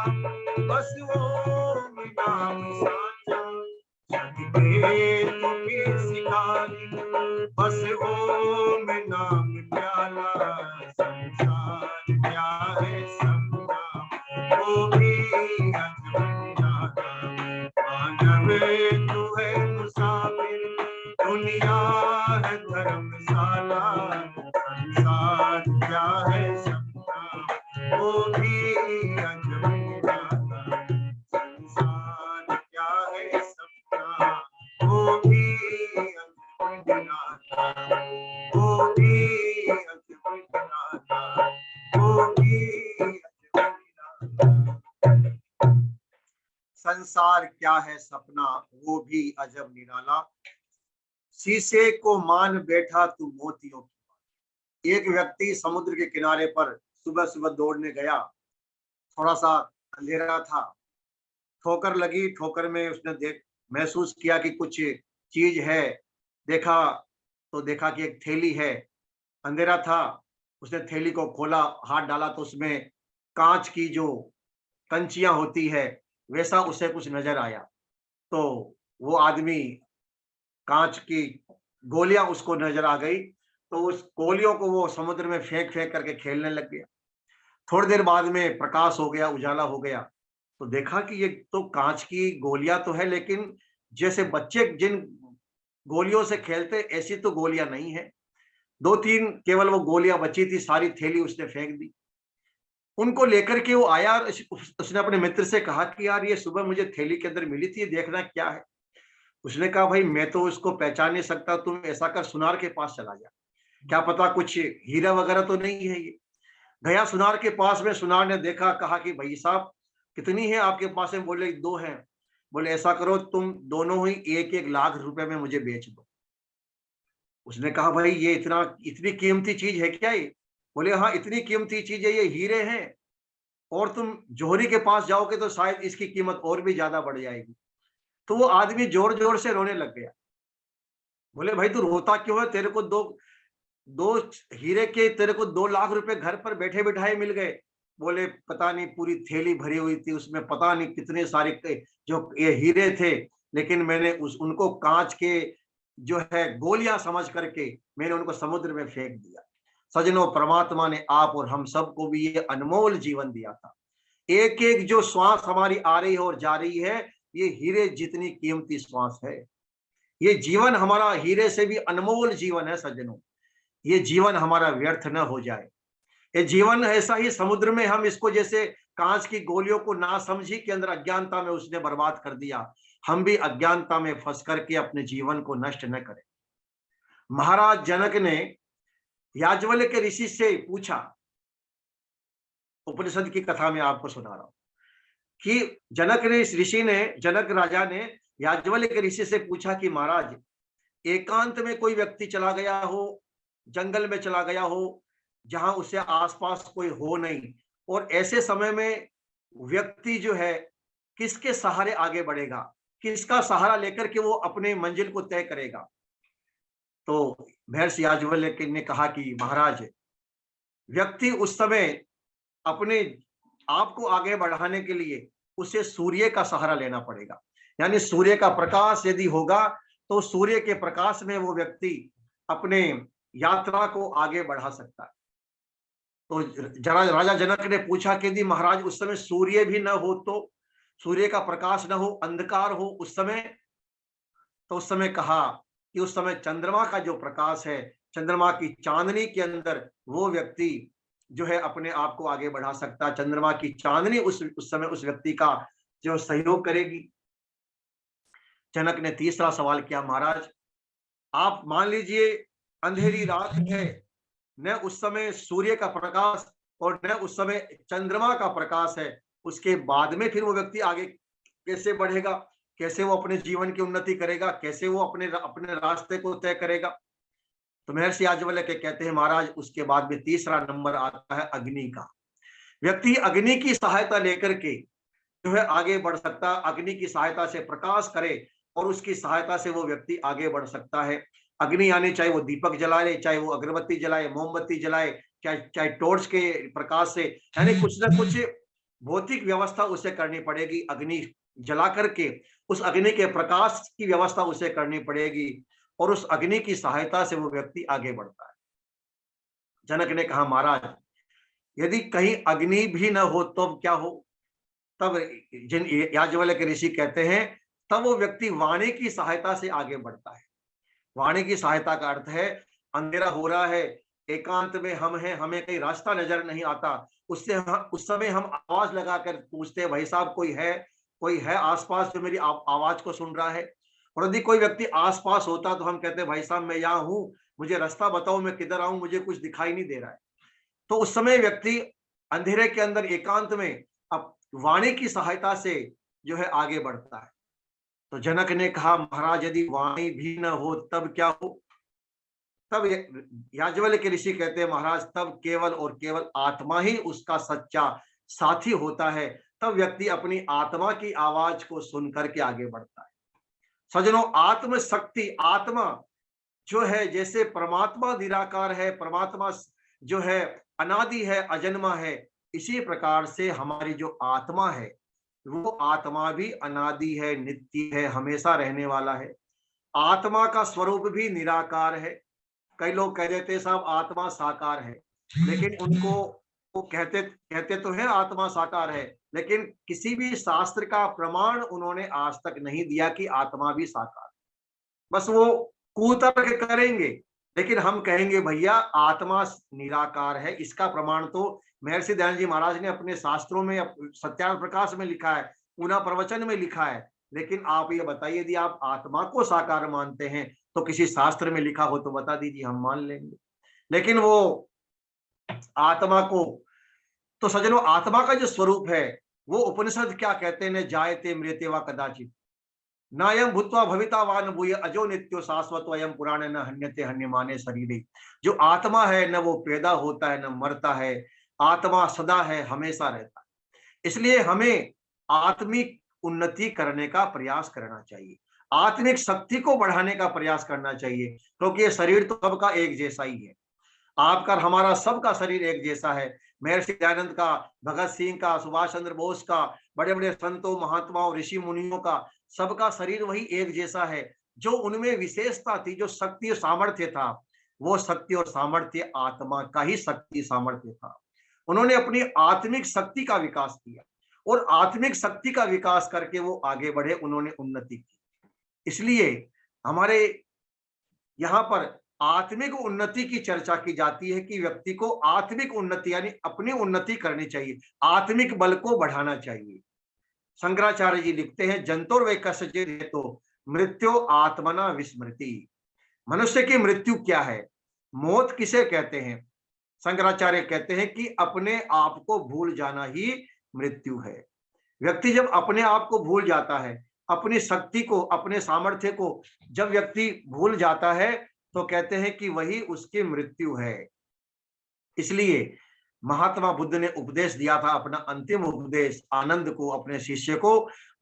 Speaker 1: पशुओं में नाम साचा। तुम्हें शिकारी बस ओ में नाम प्याला, संसार क्या है समझा, वो भी अजब निराला। मानव तू है मुसाफिर, दुनिया है धर्मशाला, संसार क्या है समझा, वो भी अजब निराला। संसार क्या है समझा, वो भी अजब निराला, वो भी अजब निराला, वो भी अजब निराला। संसार क्या है सपना, वो भी अजब निराला, शीशे को मान बैठा तू मोतियों की। एक व्यक्ति समुद्र के किनारे पर सुबह सुबह दौड़ने गया, थोड़ा सा अंधेरा था, ठोकर लगी, ठोकर में उसने महसूस किया कि कुछ चीज है, देखा तो देखा कि एक थैली है, अंधेरा था, उसने थैली को खोला, हाथ डाला तो उसमें कांच की जो कंचियां होती है वैसा उसे कुछ नजर आया। तो वो आदमी, कांच की गोलियां उसको नजर आ गई, तो उस गोलियों को वो समुद्र में फेंक फेंक करके खेलने लग गया। थोड़ी देर बाद में प्रकाश हो गया, उजाला हो गया, तो देखा कि ये तो कांच की गोलियां तो है, लेकिन जैसे बच्चे जिन गोलियों से खेलते ऐसी तो गोलियां नहीं है। दो तीन केवल वो गोलियां बची थी, सारी थैली उसने फेंक दी। उनको लेकर के वो आया और उसने अपने मित्र से कहा कि यार ये सुबह मुझे थैली के अंदर मिली थी, देखना क्या है। उसने कहा भाई मैं तो उसको पहचान नहीं सकता, तुम ऐसा कर सुनार के पास चला जा, क्या पता कुछ हीरा वगैरह तो नहीं है ये। गया सुनार के पास में, सुनार ने देखा, कहा कि भाई साहब कितनी है आपके पास में, बोले दो हैं। बोले ऐसा करो तुम दोनों ही 1-1 लाख रुपए में मुझे बेच दो। उसने कहा भाई ये इतनी कीमती चीज है क्या ये। बोले हाँ इतनी कीमती चीज है, ये हीरे हैं, और तुम जौहरी के पास जाओगे तो शायद इसकी कीमत और भी ज्यादा बढ़ जाएगी। तो वो आदमी जोर जोर से रोने लग गया। बोले भाई तू रोता क्यों है, तेरे को दो दो हीरे के तेरे को 2 लाख रुपए घर पर बैठे बिठाए मिल गए। बोले पता नहीं, पूरी थैली भरी हुई थी, उसमें पता नहीं कितने सारे जो ये हीरे थे, लेकिन मैंने उनको कांच के जो है गोलियां समझ करके मैंने उनको समुद्र में फेंक दिया। सजनों, परमात्मा ने आप और हम सबको भी ये अनमोल जीवन दिया था। एक एक जो श्वास हमारी आ रही है और जा रही है, ये हीरे जितनी कीमती श्वास है। ये जीवन हमारा हीरे से भी अनमोल जीवन है सज्जनों। ये जीवन हमारा व्यर्थ न हो जाए। ये जीवन ऐसा ही समुद्र में हम इसको जैसे कांच की गोलियों को ना समझी के अंदर अज्ञानता में उसने बर्बाद कर दिया, हम भी अज्ञानता में फंस करके अपने जीवन को नष्ट न करें। महाराज जनक ने याज्ञवल्क्य के ऋषि से पूछा, उपनिषद की कथा में आपको सुना रहा हूं कि जनक राजा ने याज्ञवल्क्य के ऋषि से पूछा कि महाराज, एकांत में कोई व्यक्ति चला गया हो, जंगल में चला गया हो, जहां उसे आसपास कोई हो नहीं, और ऐसे समय में व्यक्ति जो है किसके सहारे आगे बढ़ेगा, किसका सहारा लेकर के वो अपने मंजिल को तय करेगा। तो महर्षि याज्ञवल्क्य ने कहा कि महाराज, व्यक्ति उस समय अपने आप को आगे बढ़ाने के लिए उसे सूर्य का सहारा लेना पड़ेगा। यानी सूर्य का प्रकाश यदि होगा तो सूर्य के प्रकाश में वो व्यक्ति अपने यात्रा को आगे बढ़ा सकता है। तो राजा जनक ने पूछा कि यदि महाराज उस समय सूर्य भी न हो, तो सूर्य का प्रकाश न हो, अंधकार हो उस समय, तो उस समय कहा कि उस समय चंद्रमा का जो प्रकाश है, चंद्रमा की चांदनी के अंदर वो व्यक्ति जो है अपने आप को आगे बढ़ा सकता है। चंद्रमा की चांदनी उस समय उस व्यक्ति का जो सहयोग करेगी। जनक ने तीसरा सवाल किया, महाराज आप मान लीजिए अंधेरी रात है, न उस समय सूर्य का प्रकाश और न उस समय चंद्रमा का प्रकाश है, उसके बाद में फिर वो व्यक्ति आगे कैसे बढ़ेगा, कैसे वो अपने जीवन की उन्नति करेगा, कैसे वो अपने रास्ते को तय करेगा। तो महर्षि याज्ञवल्क्य कहते हैं, महाराज उसके बाद में तीसरा नंबर आता है अग्नि का। व्यक्ति अग्नि की सहायता लेकर के जो है आगे बढ़ सकता, अग्नि की सहायता से प्रकाश करे और उसकी सहायता से वो व्यक्ति आगे बढ़ सकता है। अग्नि यानी चाहे वो दीपक जलाए, चाहे वो अगरबत्ती जलाए, मोमबत्ती जलाए, चाहे टॉर्च के प्रकाश से, यानी कुछ ना कुछ भौतिक व्यवस्था उसे करनी पड़ेगी। अग्नि जला करके उस अग्नि के प्रकाश की व्यवस्था उसे करनी पड़ेगी और उस अग्नि की सहायता से वो व्यक्ति आगे बढ़ता है। जनक ने कहा, महाराज यदि कहीं अग्नि भी न हो तो क्या हो? तब याज्ञवल्क्य ऋषि कहते हैं, तब वो व्यक्ति वाणी की सहायता से आगे बढ़ता है। वाणी की सहायता का अर्थ है, अंधेरा हो रहा है, एकांत में हम हैं, हमें कहीं रास्ता नजर नहीं आता, उस समय हम आवाज लगाकर पूछते हैं, भाई साहब कोई है आसपास जो मेरी आवाज को सुन रहा है? और यदि कोई व्यक्ति आसपास होता तो हम कहते हैं, भाई साहब मैं यहाँ हूं, मुझे रास्ता बताओ, मैं किधर आऊं, मुझे कुछ दिखाई नहीं दे रहा है। तो उस समय व्यक्ति अंधेरे के अंदर एकांत में अब वाणी की सहायता से जो है आगे बढ़ता है। तो जनक ने कहा, महाराज यदि वाणी भी न हो तब क्या हो? तब याज्ञवल्क्य ऋषि कहते हैं, महाराज तब केवल और केवल आत्मा ही उसका सच्चा साथी होता है। तब व्यक्ति अपनी आत्मा की आवाज को सुन करके आगे बढ़ता है। सजनों, आत्म शक्ति, आत्मा जो है, जैसे परमात्मा निराकार है, परमात्मा जो है अनादि है, अजन्मा है, इसी प्रकार से हमारी जो आत्मा है वो आत्मा भी अनादि है, नित्य है, हमेशा रहने वाला है। आत्मा का स्वरूप भी निराकार है। कई लोग कह देते हैं साहब आत्मा साकार है, लेकिन उनको वो कहते तो है आत्मा साकार है, लेकिन किसी भी शास्त्र का प्रमाण उन्होंने आज तक नहीं दिया कि आत्मा भी साकार है। बस वो कुतर्क करेंगे, लेकिन हम कहेंगे भैया आत्मा निराकार है। इसका प्रमाण तो महर्षि दयानंद जी महाराज ने अपने शास्त्रों में, सत्यार्थ प्रकाश में लिखा है, पूना प्रवचन में लिखा है। लेकिन आप ये बताइए, यदि आप आत्मा को साकार मानते हैं तो किसी शास्त्र में लिखा हो तो बता दीजिए, हम मान लेंगे। लेकिन वो आत्मा को, तो सज्जनों आत्मा का जो स्वरूप है वो उपनिषद क्या कहते हैं, जायते मृत्यते वा कदाचित, नायम भूत्वा भविता वान भूय अजो नित्यो शाश्वत अयम पुराण न हन्यते हन्यमाने शरीरे। जो आत्मा है न वो पैदा होता है न मरता है, आत्मा सदा है, हमेशा रहता है। इसलिए हमें आत्मिक उन्नति करने का प्रयास करना चाहिए, आत्मिक शक्ति को बढ़ाने का प्रयास करना चाहिए, क्योंकि ये शरीर तो सबका एक जैसा ही है। आपका हमारा सबका शरीर एक जैसा है। महर्षि दयानंद का, भगत सिंह का, सुभाष चंद्र बोस का, बड़े बड़े संतों, महात्माओं, ऋषि मुनियों का, सबका शरीर वही एक जैसा है। जो उनमें विशेषता थी, जो शक्ति और सामर्थ्य था, वो शक्ति और सामर्थ्य आत्मा का ही शक्ति सामर्थ्य था। उन्होंने अपनी आत्मिक शक्ति का विकास किया और आत्मिक शक्ति का विकास करके वो आगे बढ़े, उन्होंने उन्नति की। इसलिए हमारे यहाँ पर आत्मिक उन्नति की चर्चा की जाती है कि व्यक्ति को आत्मिक उन्नति यानी अपनी उन्नति करनी चाहिए, आत्मिक बल को बढ़ाना चाहिए। शंकराचार्य जी लिखते हैं, जंतुर वै कस्यचित् हेतो मृत्यु आत्मना विस्मृति। मनुष्य की मृत्यु क्या है, मौत किसे कहते हैं? शंकराचार्य कहते हैं कि अपने आप को भूल जाना ही मृत्यु है। व्यक्ति जब अपने आप को भूल जाता है, अपनी शक्ति को, अपने सामर्थ्य को जब व्यक्ति भूल जाता है, तो कहते हैं कि वही उसकी मृत्यु है। इसलिए महात्मा बुद्ध ने उपदेश दिया था, अपना अंतिम उपदेश आनंद को, अपने शिष्य को।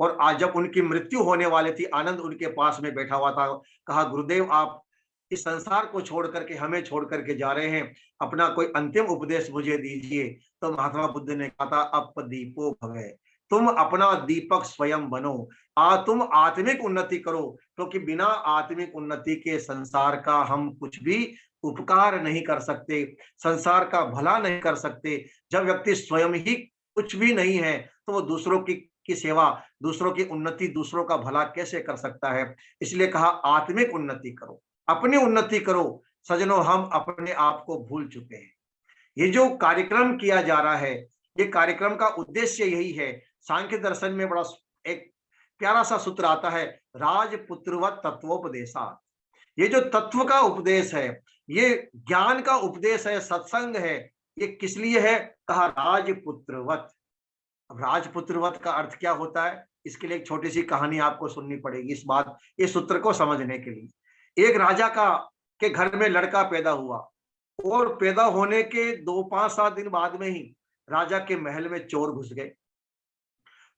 Speaker 1: और आज जब उनकी मृत्यु होने वाली थी, आनंद उनके पास में बैठा हुआ था। कहा, गुरुदेव आप इस संसार को छोड़ करके, हमें छोड़ करके जा रहे हैं, अपना कोई अंतिम उपदेश मुझे दीजिए। तो महात्मा बुद्ध ने कहा था, अपदीपो भवे, तुम अपना दीपक स्वयं बनो, तुम आत्मिक उन्नति करो, क्योंकि बिना आत्मिक उन्नति के संसार का हम कुछ भी उपकार नहीं कर सकते, संसार का भला नहीं कर सकते। जब व्यक्ति स्वयं ही कुछ भी नहीं है, तो वो दूसरों की सेवा, दूसरों की उन्नति, दूसरों का भला कैसे कर सकता है? इसलिए कहा, आत्मिक उन्नति करो, अपनी उन्नति करो। सज्जनों, हम अपने आप को भूल चुके हैं। ये जो कार्यक्रम किया जा रहा है, ये कार्यक्रम का उद्देश्य यही है। सांख्य दर्शन में बड़ा एक प्यारा सा सूत्र आता है, राजपुत्रवत तत्वोपदेशा। ये जो तत्व का उपदेश है, ये ज्ञान का उपदेश है, सत्संग है, ये किस लिए है? कहा, राजपुत्रवत। अब राजपुत्रवत का अर्थ क्या होता है? इसके लिए एक छोटी सी कहानी आपको सुननी पड़ेगी इस सूत्र को समझने के लिए। एक राजा के घर में लड़का पैदा हुआ, और पैदा होने के 2, 5, 7 दिन बाद में ही राजा के महल में चोर घुस गए।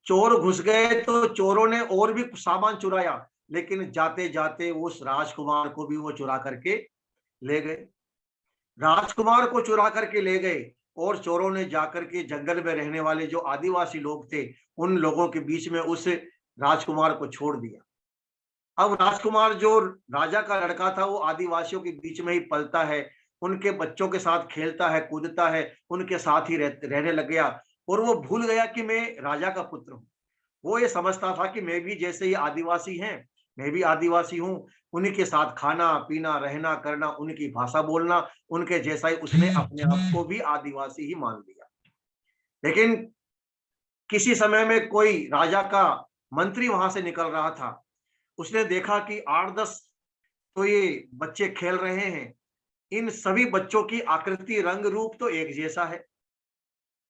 Speaker 1: चोर घुस गए तो चोरों ने और भी सामान चुराया, लेकिन जाते जाते उस राजकुमार को भी वो चुरा करके ले गए। राजकुमार को चुरा करके ले गए, और चोरों ने जाकर के जंगल में रहने वाले जो आदिवासी लोग थे, उन लोगों के बीच में उस राजकुमार को छोड़ दिया। अब राजकुमार, जो राजा का लड़का था, वो आदिवासियों के बीच में ही पलता है, उनके बच्चों के साथ खेलता है, कूदता है, उनके साथ ही रहने लग गया। और वो भूल गया कि मैं राजा का पुत्र हूँ। वो ये समझता था कि मैं भी जैसे ही आदिवासी हैं, मैं भी आदिवासी हूँ, उन्हीं के साथ खाना पीना, रहना करना, उनकी भाषा बोलना, उनके जैसा ही उसने अपने आप को भी आदिवासी ही मान लिया। लेकिन किसी समय में कोई राजा का मंत्री वहां से निकल रहा था। उसने देखा कि 8-10 तो ये बच्चे खेल रहे हैं। इन सभी बच्चों की आकृति, रंग रूप तो एक जैसा है।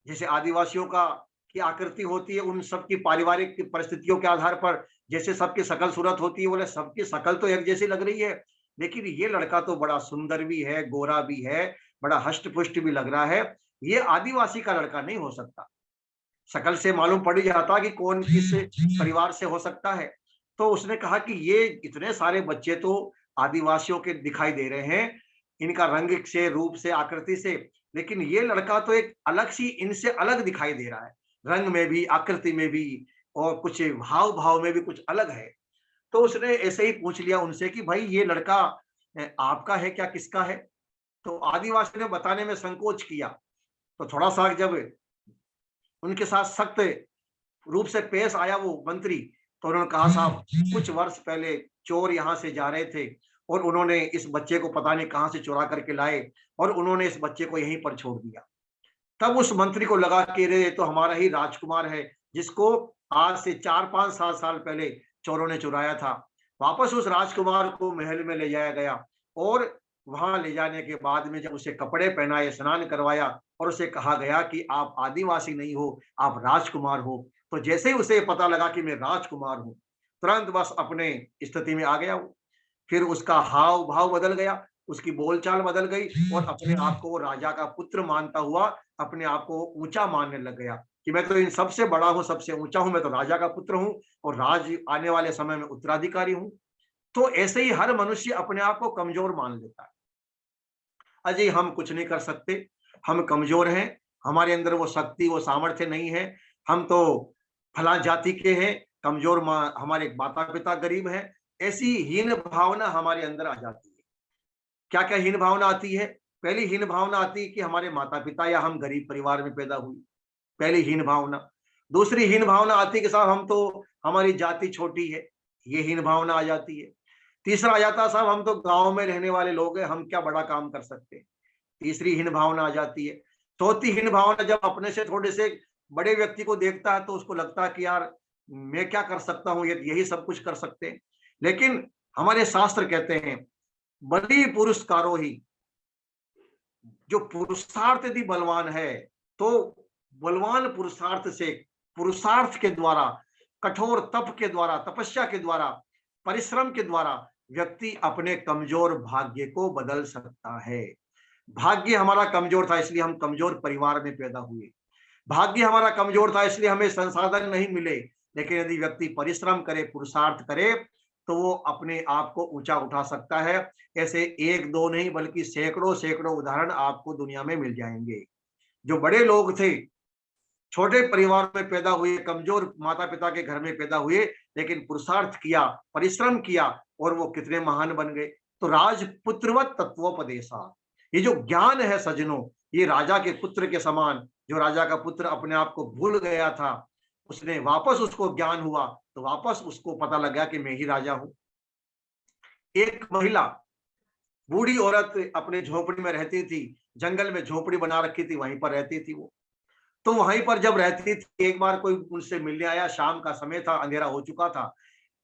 Speaker 1: जैसे आदिवासियों की आकृति होती है, उन सबकी पारिवारिक परिस्थितियों के आधार पर जैसे सबकी शकल सूरत होती है, बोले सबकी शकल तो एक जैसी लग रही है। लेकिन ये लड़का तो बड़ा सुंदर भी है, गोरा भी है, बड़ा हष्ट पुष्ट भी लग रहा है। ये आदिवासी का लड़का नहीं हो सकता। शकल से मालूम पड़ ही जाता कि कौन किस परिवार से हो सकता है। तो उसने कहा कि ये इतने सारे बच्चे तो आदिवासियों के दिखाई दे रहे हैं, इनका रंग से, रूप से, आकृति से, लेकिन ये लड़का तो एक अलग सी, इनसे अलग दिखाई दे रहा है, रंग में भी, आकृति में भी, और कुछ हाव भाव में भी कुछ अलग है। तो उसने ऐसे ही पूछ लिया उनसे कि भाई ये लड़का आपका है क्या, किसका है? तो आदिवासी ने बताने में संकोच किया। तो थोड़ा सा जब उनके साथ सख्त रूप से पेश आया वो मंत्री, तो उन्होंने कहा, साहब कुछ वर्ष पहले चोर यहाँ से जा रहे थे, और उन्होंने इस बच्चे को पता नहीं कहाँ से चुरा करके लाए, और उन्होंने इस बच्चे को यहीं पर छोड़ दिया। तब उस मंत्री को लगा कि रे तो हमारा ही राजकुमार है, जिसको आज से 4-5 साल पहले चोरों ने चुराया था। वापस उस राजकुमार को महल में ले जाया गया, और वहां ले जाने के बाद में जब उसे कपड़े पहनाए, स्नान करवाया, और उसे कहा गया कि आप आदिवासी नहीं हो, आप राजकुमार हो। तो जैसे ही उसे पता लगा कि मैं राजकुमार हूँ, तुरंत बस अपने स्थिति में आ गया वो। फिर उसका हाव भाव बदल गया, उसकी बोलचाल बदल गई, और अपने आप को वो राजा का पुत्र मानता हुआ अपने आप को ऊंचा मानने लग गया कि मैं तो इन सबसे बड़ा हूँ, सबसे ऊंचा हूँ, मैं तो राजा का पुत्र हूँ, और राज आने वाले समय में उत्तराधिकारी हूँ। तो ऐसे ही हर मनुष्य अपने आप को कमजोर मान लेता है। अजय हम कुछ नहीं कर सकते, हम कमजोर हैं, हमारे अंदर वो शक्ति, वो सामर्थ्य नहीं है, हम तो फला जाति के हैं, कमजोर, हमारे माता पिता गरीब हैं, ऐसी हीन भावना हमारे अंदर आ जाती है। क्या क्या हीन भावना आती है? पहली हीन भावना आती है कि हमारे माता पिता या हम गरीब परिवार में पैदा हुए, पहली हीन भावना। दूसरी हीन भावना आती है कि साहब हम तो, हमारी जाति छोटी है, ये हीन भावना आ जाती है। तीसरा आ जाता है साहब हम तो गांव में रहने वाले लोग हैं, हम क्या बड़ा काम कर सकते हैं, तीसरी हीन भावना आ जाती है। चौथी हीन भावना जब अपने से थोड़े से बड़े व्यक्ति को देखता है तो उसको लगता है कि यार मैं क्या कर सकता हूँ, ये यही सब कुछ कर सकते हैं। लेकिन हमारे शास्त्र कहते हैं बली पुरस्कारो ही, जो पुरुषार्थ यदि बलवान है तो बलवान पुरुषार्थ से, पुरुषार्थ के द्वारा, कठोर तप के द्वारा, तपस्या के द्वारा, परिश्रम के द्वारा व्यक्ति अपने कमजोर भाग्य को बदल सकता है। भाग्य हमारा कमजोर था इसलिए हम कमजोर परिवार में पैदा हुए, भाग्य हमारा कमजोर था इसलिए हमें संसाधन नहीं मिले। लेकिन यदि व्यक्ति परिश्रम करे, पुरुषार्थ करे, तो वो अपने आप को ऊंचा उठा सकता है। ऐसे एक दो नहीं बल्कि सैकड़ों सैकड़ों उदाहरण आपको दुनिया में मिल जाएंगे। जो बड़े लोग थे, छोटे परिवार में पैदा हुए, कमजोर माता पिता के घर में पैदा हुए, लेकिन पुरुषार्थ किया, परिश्रम किया और वो कितने महान बन गए। तो राजपुत्रवत तत्वोपदेशा, ये जो ज्ञान है सज्जनों, ये राजा के पुत्र के समान। जो राजा का पुत्र अपने आप को भूल गया था, उसने वापस, उसको ज्ञान हुआ तो वापस उसको पता लगा कि मैं ही राजा हूं। एक महिला, बूढ़ी औरत अपने झोपड़ी में रहती थी, जंगल में झोपड़ी बना रखी थी, वहीं पर रहती थी वो। तो वहीं पर जब रहती थी, एक बार कोई उनसे मिलने आया, शाम का समय था, अंधेरा हो चुका था।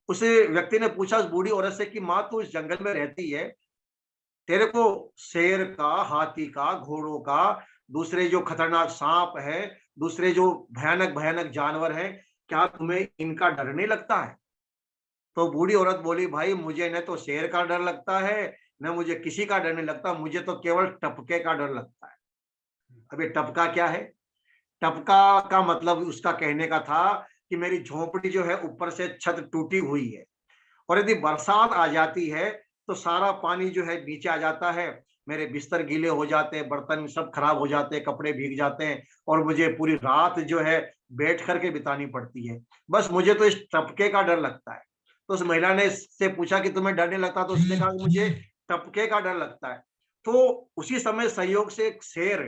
Speaker 1: उसे व्यक्ति ने पूछा उस बूढ़ी औरत से कि माँ तू इस जंगल में रहती है, तेरे को शेर का, हाथी का, घोड़ों का, दूसरे जो खतरनाक सांप है, दूसरे जो भयानक भयानक जानवर हैं, क्या तुम्हें इनका डर नहीं लगता है? तो बूढ़ी औरत बोली भाई मुझे न तो शेर का डर लगता है, न मुझे किसी का डर नहीं लगता, मुझे तो केवल टपके का डर लगता है। अब ये टपका क्या है? टपका का मतलब उसका कहने का था कि मेरी झोपड़ी जो है ऊपर से छत टूटी हुई है और यदि बरसात आ जाती है तो सारा पानी जो है नीचे आ जाता है, मेरे बिस्तर गीले हो जाते हैं, बर्तन सब खराब हो जाते हैं, कपड़े भीग जाते हैं और मुझे पूरी रात जो है बैठ करके बितानी पड़ती है। बस मुझे तो इस टपके का डर लगता है। तो उस महिला ने इससे पूछा कि तुम्हें डर नहीं लगता? तो उसने कहा मुझे टपके का डर लगता है। तो उसी समय संयोग से एक शेर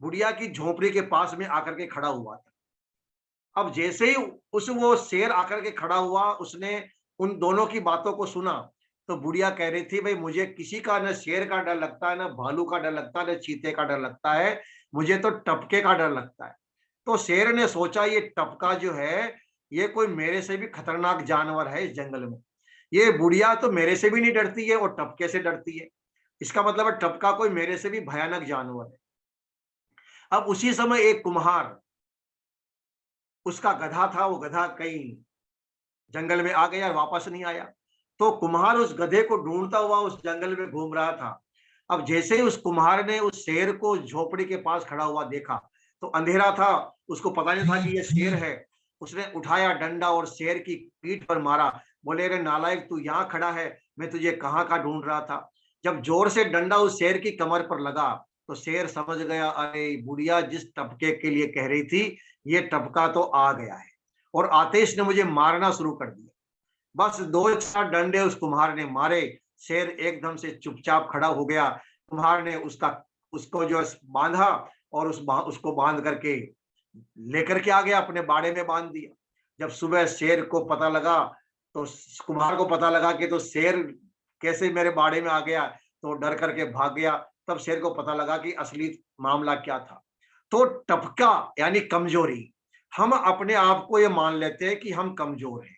Speaker 1: बुढ़िया की झोपड़ी के पास में आकर के खड़ा हुआ था। अब जैसे ही उस वो शेर आकर के खड़ा हुआ, उसने उन दोनों की बातों को सुना, तो बुढ़िया कह रही थी भाई मुझे किसी का न शेर का डर लगता है, न भालू का डर लगता है, न चीते का डर लगता है, मुझे तो टपके का डर लगता है। तो शेर ने सोचा ये टपका जो है, ये कोई मेरे से भी खतरनाक जानवर है इस जंगल में, ये बुढ़िया तो मेरे से भी नहीं डरती है और टपके से डरती है, इसका मतलब है टपका कोई मेरे से भी भयानक जानवर है। अब उसी समय एक कुम्हार, उसका गधा था, वो गधा कहीं जंगल में आ गया, वापस नहीं आया। तो कुम्हार उस गधे को ढूंढता हुआ उस जंगल में घूम रहा था। अब जैसे ही उस कुम्हार ने उस शेर को झोपड़ी के पास खड़ा हुआ देखा, तो अंधेरा था, उसको पता नहीं था कि ये शेर है। उसने उठाया डंडा और शेर की पीठ पर मारा। बोले रे नालायक, तू यहाँ खड़ा है, मैं तुझे कहाँ का ढूंढ रहा था। जब जोर से डंडा उस शेर की कमर पर लगा तो शेर समझ गया, अरे बुढ़िया जिस टपके के लिए कह रही थी, ये टपका तो आ गया है और आते इसने मुझे मारना शुरू कर दिया। बस दो चार डंडे उस कुम्हार ने मारे, शेर एकदम से चुपचाप खड़ा हो गया। कुम्हार ने उसको जो बांधा और उसको बांध करके लेकर के आ गया, अपने बाड़े में बांध दिया। जब सुबह शेर को पता लगा, तो कुम्हार को पता लगा कि तो शेर कैसे मेरे बाड़े में आ गया, तो डर करके भाग गया। तब शेर को पता लगा कि असली मामला क्या था। तो टपका यानी कमजोरी, हम अपने आप को ये मान लेते हैं कि हम कमजोर हैं,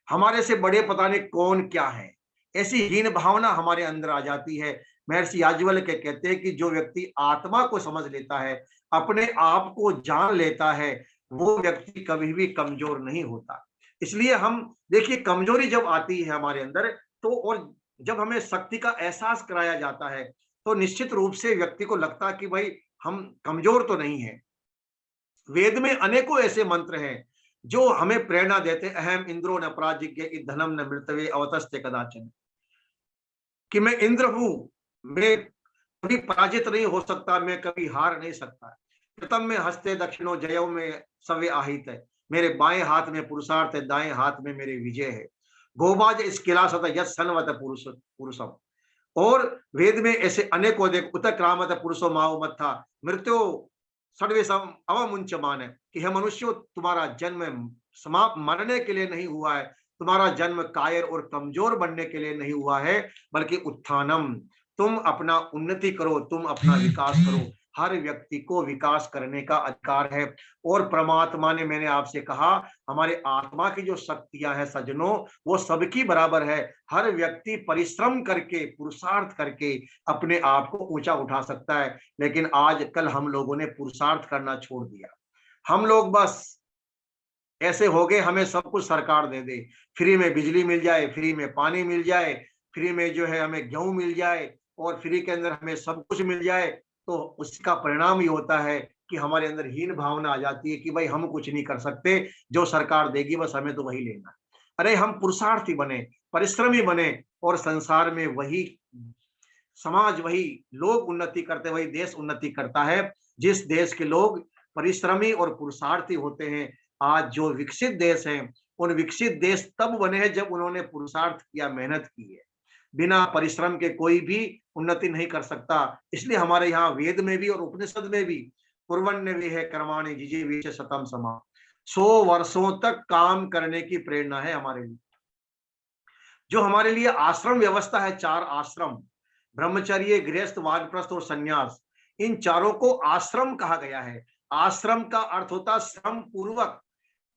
Speaker 1: हमारे से बड़े पता नहीं कौन क्या है, ऐसी हीन भावना हमारे अंदर आ जाती है। महर्षि याज्ञवल्क्य के कहते हैं कि जो व्यक्ति आत्मा को समझ लेता है, अपने आप को जान लेता है, वो व्यक्ति कभी भी कमजोर नहीं होता। इसलिए हम देखिए, कमजोरी जब आती है हमारे अंदर, तो और जब हमें शक्ति का एहसास कराया जाता है, तो निश्चित रूप से व्यक्ति को लगता है कि भाई हम कमजोर तो नहीं है। वेद में अनेकों ऐसे मंत्र हैं जो हमें प्रेरणा देते, अहम इंद्रो न पराजिज्ञ धनम न मृतवे अवतस्ते कदाचन, कि मैं इंद्र हूं, मैं कभी पराजित नहीं हो सकता, मैं कभी हार नहीं सकता। प्रथम में हस्ते दक्षिणों जयो में सव्य आहित है, मेरे बाएं हाथ में पुरुषार्थ है, दाएं हाथ में मेरे विजय है। गोबाज स्किला सत यस सनवत पुरुषम। और वेद में ऐसे अनेकों देख उत क्रामत पुरुषो माओ मत था मृत्यु सर्वेशम अवमुंच मान है कि हे मनुष्यों, तुम्हारा जन्म समाप्त मरने के लिए नहीं हुआ है, तुम्हारा जन्म कायर और कमजोर बनने के लिए नहीं हुआ है, बल्कि उत्थानम, तुम अपना उन्नति करो, तुम अपना विकास करो। हर व्यक्ति को विकास करने का अधिकार है। और परमात्मा ने, मैंने आपसे कहा, हमारे आत्मा की जो शक्तियां हैं सज्जनों, वो सबकी बराबर है। हर व्यक्ति परिश्रम करके, पुरुषार्थ करके अपने आप को ऊंचा उठा सकता है। लेकिन आज कल हम लोगों ने पुरुषार्थ करना छोड़ दिया। हम लोग बस ऐसे हो गए, हमें सब कुछ सरकार दे दे, फ्री में बिजली मिल जाए, फ्री में पानी मिल जाए, फ्री में जो है हमें गेहूं मिल जाए, और फ्री के अंदर हमें सब कुछ मिल जाए, तो उसका परिणाम ये होता है कि हमारे अंदर हीन भावना आ जाती है कि भाई हम कुछ नहीं कर सकते, जो सरकार देगी बस हमें तो वही लेना है। अरे हम पुरुषार्थी बने, परिश्रमी बने, और संसार में वही समाज, वही लोग उन्नति करते, वही देश उन्नति करता है जिस देश के लोग परिश्रमी और पुरुषार्थी होते हैं। आज जो विकसित देश हैं, उन विकसित देश तब बने हैं जब उन्होंने पुरुषार्थ किया, मेहनत की है। बिना परिश्रम के कोई भी उन्नति नहीं कर सकता। इसलिए हमारे यहाँ वेद में भी और उपनिषद में भी कुर्वन्य भी है कर्माणि जिजीविष शतम समा, 100 वर्षों तक काम करने की प्रेरणा है हमारे लिए। जो हमारे लिए आश्रम व्यवस्था है, 4 आश्रम, ब्रह्मचर्य, गृहस्थ, वानप्रस्थ और संन्यास, इन चारों को आश्रम कहा गया है। आश्रम का अर्थ होता श्रम पूर्वक,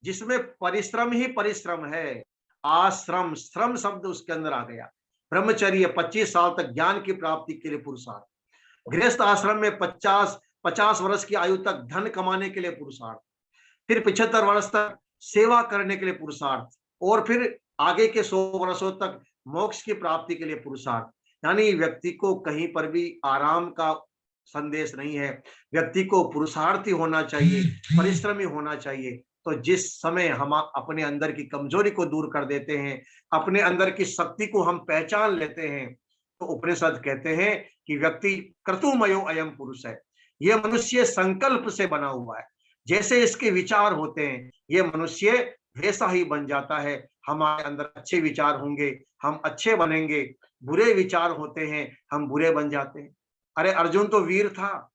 Speaker 1: जिसमें परिश्रम ही परिश्रम है। आश्रम, श्रम शब्द उसके अंदर आ गया। ब्रह्मचर्य 25 साल तक ज्ञान की प्राप्ति के लिए पुरुषार्थ, गृहस्थ आश्रम में 50 वर्ष की आयु तक धन कमाने के लिए पुरुषार्थ, फिर 75 वर्ष तक सेवा करने के लिए पुरुषार्थ, और फिर आगे के 100 वर्षों तक मोक्ष की प्राप्ति के लिए पुरुषार्थ। यानी व्यक्ति को कहीं पर भी आराम का संदेश नहीं है, व्यक्ति को पुरुषार्थी होना चाहिए, परिश्रमी होना चाहिए। तो जिस समय हम अपने अंदर की कमजोरी को दूर कर देते हैं, अपने अंदर की शक्ति को हम पहचान लेते हैं, तो उपनिषद कहते हैं कि व्यक्ति क्रतुमयो अयम पुरुष है। यह मनुष्य संकल्प से बना हुआ है, जैसे इसके विचार होते हैं ये मनुष्य वैसा ही बन जाता है। हमारे अंदर अच्छे विचार होंगे, हम अच्छे बनेंगे, बुरे विचार होते हैं, हम बुरे बन जाते हैं। अरे अर्जुन तो वीर था,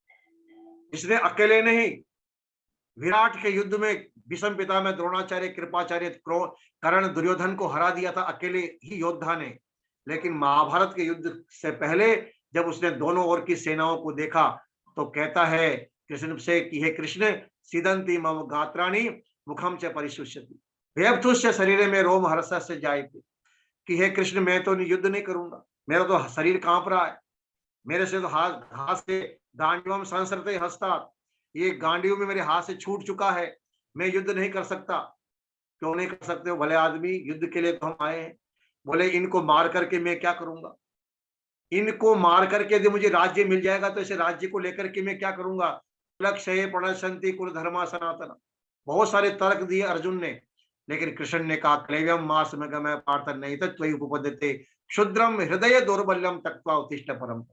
Speaker 1: इसने अकेले नहीं, विराट के युद्ध में भीष्म पितामह, द्रोणाचार्य, कृपाचार्य, कर्ण, दुर्योधन को हरा दिया था अकेले ही योद्धा ने। लेकिन महाभारत के युद्ध से पहले जब उसने दोनों ओर की सेनाओं को देखा, तो कहता है कृष्ण से कि हे कृष्ण, सीदंती मम गात्राणि मुखम से परिशुष्यति वेबथुष्य शरीर में रोम हर्ष से जाए, कि हे कृष्ण, मैं तो युद्ध नहीं करूंगा, मेरा तो शरीर कांप रहा है, मेरे से तो हाथ से गांडीवम संसरते हस्ता, ये गांडीव में मेरे हाथ से छूट चुका है, मैं युद्ध नहीं कर सकता। क्यों नहीं कर सकते हो भले आदमी, युद्ध के लिए तो हम आए हैं। बोले इनको मार करके मैं क्या करूंगा, इनको मार करके यदि मुझे राज्य मिल जाएगा तो इसे राज्य को लेकर के मैं क्या करूंगा। लक्ष्य प्रणशंति कुल धर्मा सनातन, बहुत सारे तर्क दिए अर्जुन ने, लेकिन कृष्ण ने कहा क्लेव्यम मास में गमय पार्थ नहीं तत्त्वयि उपपद्यते क्षुद्रम हृदय दौर्बल्यम तक्त्वा उत्तिष्ठ परम,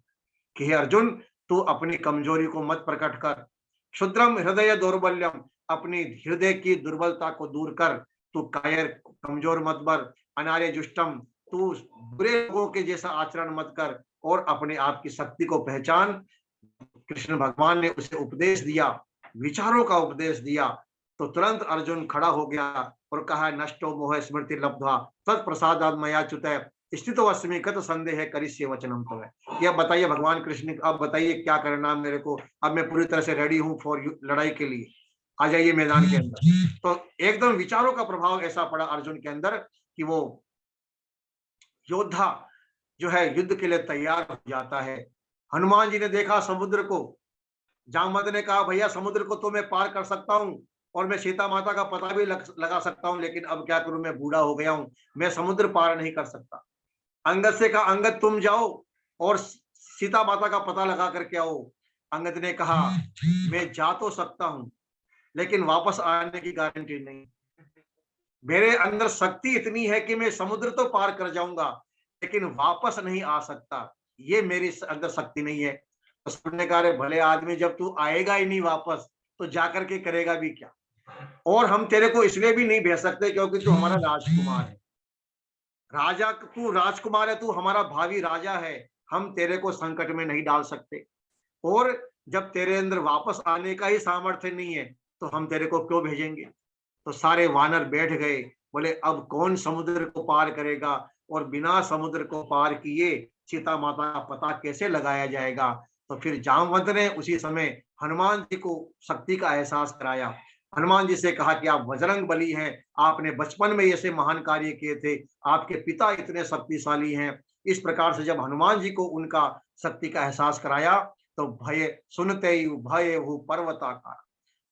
Speaker 1: कि हे अर्जुन, तू अपनी कमजोरी को मत प्रकट कर, क्षुद्रम हृदय दौर्बल्यम, अपनी हृदय की दुर्बलता को दूर कर, तू कायर कमजोर मत बर, अनार्य जुष्टम, तू बुरे लोगों के जैसा आचरण मत कर, और अपने आप की शक्ति को पहचान। कृष्ण भगवान ने उसे उपदेश दिया, विचारों का उपदेश दिया, तो तुरंत अर्जुन खड़ा हो गया और कहा नष्टो मोह स्मृति लब्ध्वा तत्प्रसादात् मया च्युतः स्थितो अस्मि कत संदेह करिष्ये वचनम तव। यह बताइए भगवान कृष्ण, अब बताइए क्या करना मेरे को, अब मैं पूरी तरह से रेडी हूं फॉर लड़ाई के लिए, आ जाइए मैदान के अंदर। तो एकदम विचारों का प्रभाव ऐसा पड़ा अर्जुन के अंदर कि वो योद्धा जो है युद्ध के लिए तैयार हो जाता है। हनुमान जी ने देखा समुद्र को, जामवंत ने कहा भैया समुद्र को तो मैं पार कर सकता हूँ और मैं सीता माता का पता भी लगा सकता हूँ, लेकिन अब क्या करूं, मैं बूढ़ा हो गया हूँ, मैं समुद्र पार नहीं कर सकता। अंगद से कहा अंगद तुम जाओ और सीता माता का पता लगा करके आओ। अंगद ने कहा मैं जा तो सकता हूँ, लेकिन वापस आने की गारंटी नहीं। मेरे अंदर शक्ति इतनी है कि मैं समुद्र तो पार कर जाऊंगा, लेकिन वापस नहीं आ सकता, ये मेरी अंदर शक्ति नहीं है। तो सबने कहा भले आदमी, जब तू आएगा ही नहीं वापस तो जाकर के करेगा भी क्या, और हम तेरे को इसलिए भी नहीं भेज सकते क्योंकि तू हमारा राजकुमार है। राजा, तू राजकुमार है, तू हमारा भावी राजा है, हम तेरे को संकट में नहीं डाल सकते। और जब तेरे अंदर वापस आने का ही सामर्थ्य नहीं है तो हम तेरे को क्यों भेजेंगे। तो सारे वानर बैठ गए, बोले अब कौन समुद्र को पार करेगा, और बिना समुद्र को पार किए सीता माता का पता कैसे लगाया जाएगा। तो फिर जामवंत ने उसी समय हनुमान जी को शक्ति का एहसास कराया। हनुमान जी से कहा कि आप बजरंग बली हैं, आपने बचपन में ऐसे महान कार्य किए थे, आपके पिता इतने शक्तिशाली हैं। इस प्रकार से जब हनुमान जी को उनका शक्ति का एहसास कराया तो भय सुनते ही भय वो पर्वताकार,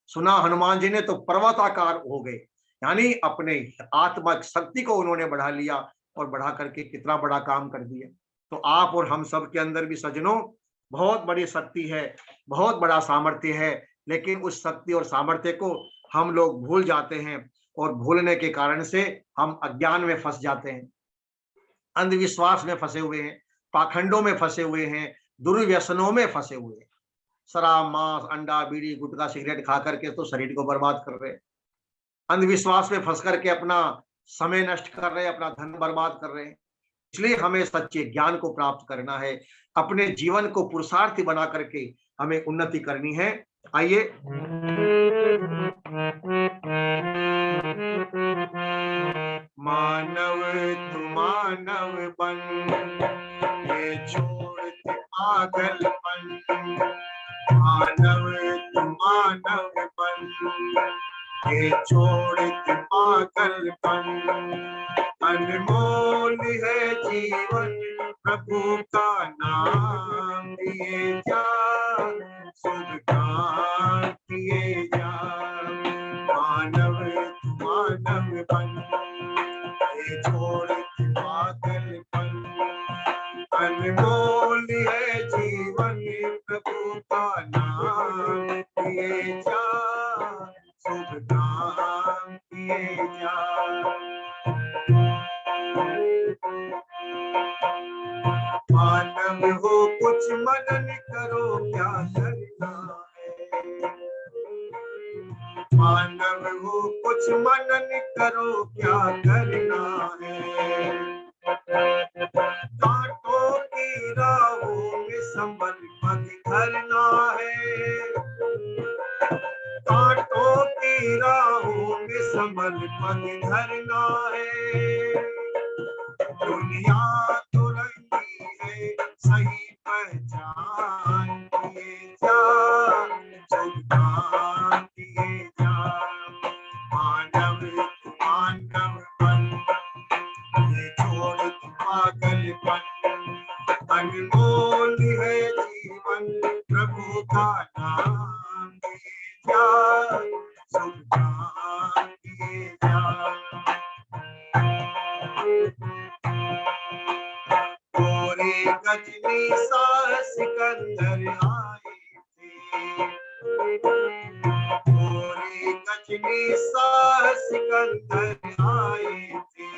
Speaker 1: सुना हनुमान जी ने तो पर्वताकार हो गए, यानी अपने आत्मा शक्ति को उन्होंने बढ़ा लिया और बढ़ा करके कितना बड़ा काम कर दिया। तो आप और हम सब के अंदर भी सज्जनों बहुत बड़ी शक्ति है, बहुत बड़ा सामर्थ्य है, लेकिन उस शक्ति और सामर्थ्य को हम लोग भूल जाते हैं, और भूलने के कारण से हम अज्ञान में फंस जाते हैं, अंधविश्वास में फंसे हुए हैं, पाखंडों में फंसे हुए हैं, दुर्व्यसनों में फंसे हुए हैं। शराब, मांस, अंडा, बीड़ी, गुटखा, सिगरेट खा करके तो शरीर को बर्बाद कर रहे हैं। अंधविश्वास में फंस करके अपना समय नष्ट कर रहे हैं, अपना धन बर्बाद कर रहे हैं। इसलिए हमें सच्चे ज्ञान को प्राप्त करना है, अपने जीवन को पुरुषार्थी बना करके हमें उन्नति करनी है। आइए मानव तू मानव बन, ये छोड़ के पागलपन। मानव तू मानव बन, ये छोड़ के पागलपन। अनमोल है जीवन प्रभु का नाम दिए जा, शुभ काम किए जा। मानव तू मानव बन, ये छोड़ के पागलपन। अनमोल है जीवन प्रभु का नाम दिए जा, शुभ काम किए जा। मानव हो कुछ मनन करो क्या करना है। मानव हो कुछ मनन करो क्या करना है। कांटों की राहों में संभल पग धरना है। कांटों की राहों में संभल पग धरना है। दुनिया तो रंगी है, सही पहचान किए जा, शुभ काम किए जा। मानव तू मानव बन, ये छोड़ के पागलपन। अनमोल है जीवन प्रभु का नाम दिए जा, शुभ काम किए जा। गोरे गजनी सा सिकंदर आए थे। गोरे गजनी सा सिकंदर आए थे।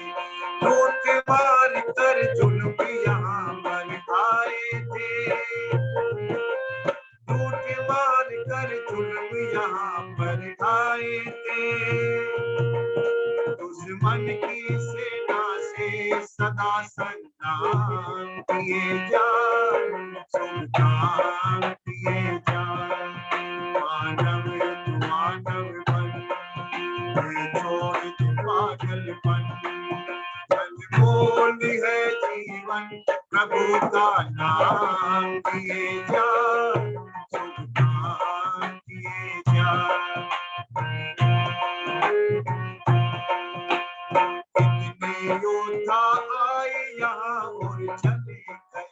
Speaker 1: लूट मार कर जुल्म यहाँ पर आए थे। लूट मार कर जुल्म यहाँ पर आए थे। दुश्मन की सेना से सदा संग्राम किए जा, शुभ काम किए जा। मानव तू मानव बन, ये छोड़ के पागलपन। अनमोल है जीवन प्रभु का नाम किए जा, शुभ काम किए जा। कितने योद्धा आए यहाँ और चले गए।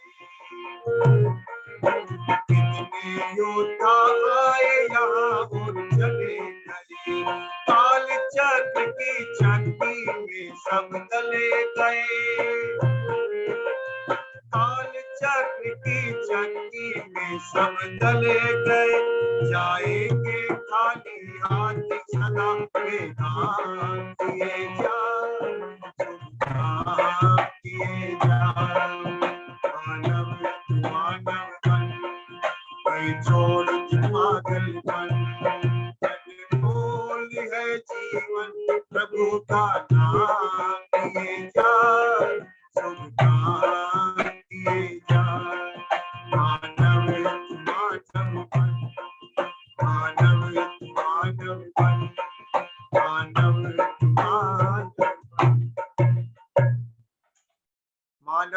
Speaker 1: कितने योद्धा आए यहाँ और चले गए। काल चक्र की चक्की में सब गले गए। काल चक्र की चक्की में सब गले गए। जाएंगे खाली हाथ सदा मैदान किए जा, शुभ काम किए जा। मानव तू मानव बन, ये छोड़ के पागलपन। अनमोल है जीवन प्रभु का नाम दिए जा,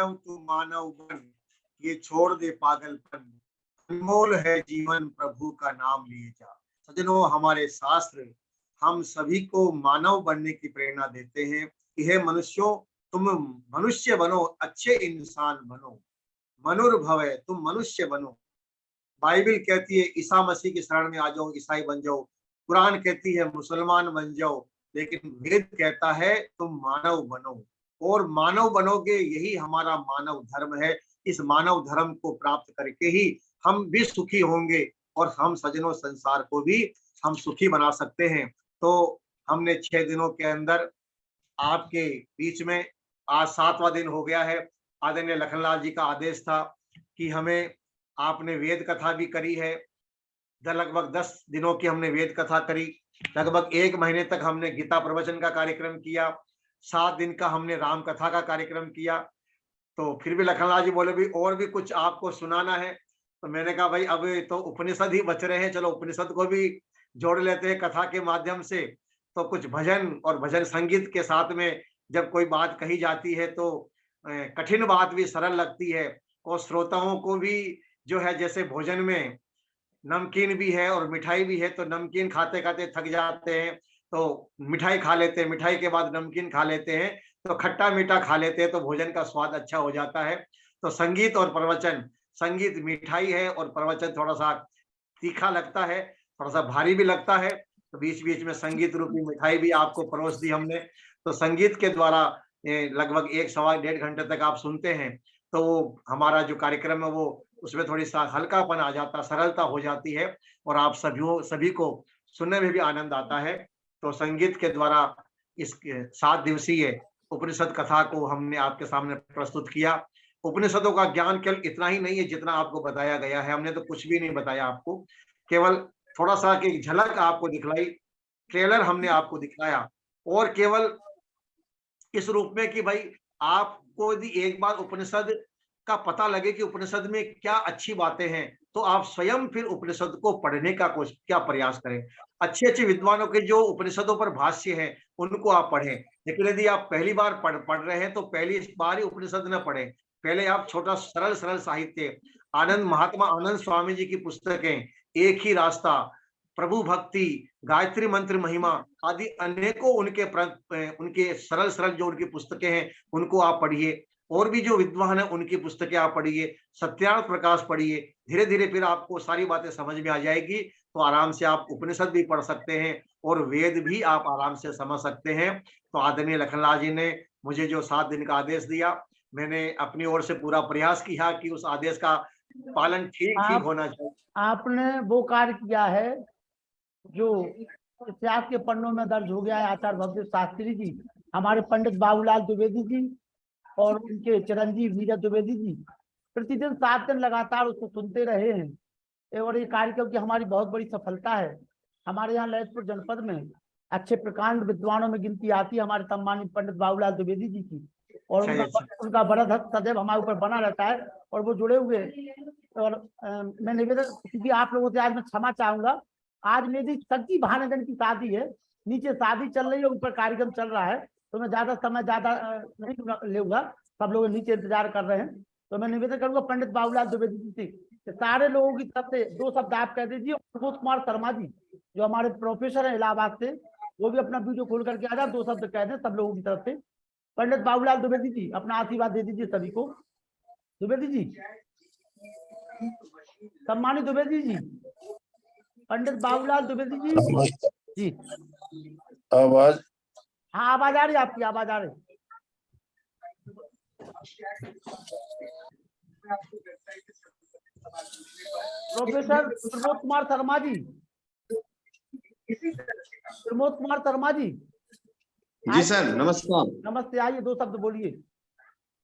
Speaker 1: मानव तू मानव बन, ये छोड़ दे पागलपन, अनमोल है जीवन प्रभु का नाम लिए जा। सज्जनों, हमारे शास्त्र हम सभी को मानव बनने की प्रेरणा देते हैं कि हे मनुष्यों, तुम मनुष्य बनो, अच्छे इंसान बनो, मनुर्भव, तुम मनुष्य बनो। बाइबल कहती है ईसा मसीह की शरण में आ जाओ, ईसाई बन जाओ। कुरान कहती है मुसलमान बन जाओ। लेकिन वेद कहता है तुम मानव बनो, और मानव बनोगे, यही हमारा मानव धर्म है। इस मानव धर्म को प्राप्त करके ही हम भी सुखी होंगे, और हम सज्जनों संसार को भी हम सुखी बना सकते हैं। तो हमने 6 दिनों के अंदर आपके बीच में, आज 7वां दिन हो गया है। आदरणीय लखनलाल जी का आदेश था कि हमें, आपने वेद कथा भी करी है, लगभग 10 दिनों की हमने वेद कथा करी, लगभग 1 महीने तक हमने गीता प्रवचन का कार्यक्रम किया, 7 दिन का हमने राम कथा का कार्यक्रम किया। तो फिर भी लखनलाल जी बोले भी और भी कुछ आपको सुनाना है। तो मैंने कहा भाई अब तो उपनिषद ही बच रहे हैं, चलो उपनिषद को भी जोड़ लेते हैं कथा के माध्यम से। तो कुछ भजन और भजन संगीत के साथ में जब कोई बात कही जाती है तो कठिन बात भी सरल लगती है, और श्रोताओं को भी जो है, जैसे भोजन में नमकीन भी है और मिठाई भी है, तो नमकीन खाते खाते थक जाते हैं तो मिठाई खा लेते हैं, मिठाई के बाद नमकीन खा लेते हैं, तो खट्टा मीठा खा लेते हैं, तो भोजन का स्वाद अच्छा हो जाता है। तो संगीत और प्रवचन, संगीत मिठाई है और प्रवचन थोड़ा सा तीखा लगता है, थोड़ा सा भारी भी लगता है। तो बीच बीच में संगीत रूपी मिठाई भी आपको परोस दी हमने। तो संगीत के द्वारा लगभग 1 सवा 1.5 घंटे तक आप सुनते हैं, तो हमारा जो कार्यक्रम है वो, उसमें थोड़ी सा हल्कापन आ जाता, सरलता हो जाती है, और आप सभी को सुनने में भी आनंद आता है। तो संगीत के द्वारा इस 7 दिवसीय उपनिषद कथा को हमने आपके सामने प्रस्तुत किया। उपनिषदों का ज्ञान केवल इतना ही नहीं है जितना आपको बताया गया है, हमने तो कुछ भी नहीं बताया आपको, केवल थोड़ा सा की झलक आपको दिखलाई, ट्रेलर हमने आपको दिखाया, और केवल इस रूप में कि भाई आपको यदि एक बार उपनिषद का पता लगे कि उपनिषद में क्या अच्छी बातें हैं, तो आप स्वयं फिर उपनिषद को पढ़ने का क्या प्रयास करें। अच्छे अच्छे विद्वानों के जो उपनिषदों पर भाष्य हैं उनको आप पढ़ें। लेकिन यदि आप पहली बार पढ़ रहे हैं तो पहली बार ही उपनिषद न पढ़ें, पहले आप छोटा सरल सरल साहित्य, आनंद महात्मा आनंद स्वामी जी की पुस्तकें, एक ही रास्ता, प्रभु भक्ति, गायत्री मंत्र महिमा आदि अनेकों उनके सरल सरल जो उनकी पुस्तकें हैं उनको आप पढ़िए। और भी जो विद्वान है उनकी पुस्तकें आप पढ़िए, सत्यार्थ प्रकाश पढ़िए, धीरे धीरे फिर आपको सारी बातें समझ में आ जाएगी। तो आराम से आप उपनिषद भी पढ़ सकते हैं और वेद भी आप आराम से समझ सकते हैं। तो आदरणीय लखनलाल जी ने मुझे जो 7 दिन का आदेश दिया, मैंने अपनी ओर से पूरा प्रयास किया कि उस आदेश का पालन ठीक ठीक होना चाहिए।
Speaker 2: आपने वो कार्य किया है जो इतिहास के पन्नों में दर्ज हो गया है। आचार्य भगवत शास्त्री जी, हमारे पंडित बाबूलाल द्विवेदी जी और उनके चिरंजीव नीरज द्विवेदी जी प्रतिदिन 7 दिन लगातार उसको सुनते रहे हैं, और ये कार्यक्रम की हमारी बहुत बड़ी सफलता है। हमारे यहाँ ललितपुर जनपद में अच्छे प्रकांड विद्वानों में गिनती आती है हमारे सम्मानित पंडित बाबूलाल द्विवेदी जी की, और उनका वरद हस्त सदैव हमारे ऊपर बना रहता है और वो जुड़े हुए। और मैं निवेदन, क्योंकि आप लोगों से आज मैं क्षमा चाहूंगा, आज मेरी सच्ची भानगन की शादी है, नीचे शादी चल रही है, ऊपर कार्यक्रम चल रहा है, तो मैं ज्यादा समय नहीं लूंगा, सब लोग नीचे इंतजार कर रहे हैं। तो मैं निवेदन करूंगा पंडित बाबूलाल द्विवेदी जी से सारे लोगों की तरफ से 2 शब्द आप कह दीजिए। प्रमोद कुमार शर्मा जी जो हमारे प्रोफेसर है इलाहाबाद से, वो भी अपना वीडियो खोल करके आ जाए, 2 शब्द कह दें सब लोगों की तरफ से। पंडित बाबूलाल द्विवेदी जी अपना आशीर्वाद दे दीजिए सभी को। द्विवेदी जी, सम्मानित द्विवेदी जी, पंडित बाबूलाल द्विवेदी जी
Speaker 3: आवाज,
Speaker 2: हाँ आवाज आ रही है, आपकी आवाज आ रही। प्रोफेसर प्रमोद कुमार शर्मा जी, प्रमोद कुमार शर्मा जी।
Speaker 3: जी सर, नमस्कार।
Speaker 2: नमस्ते, आइए 2 शब्द बोलिए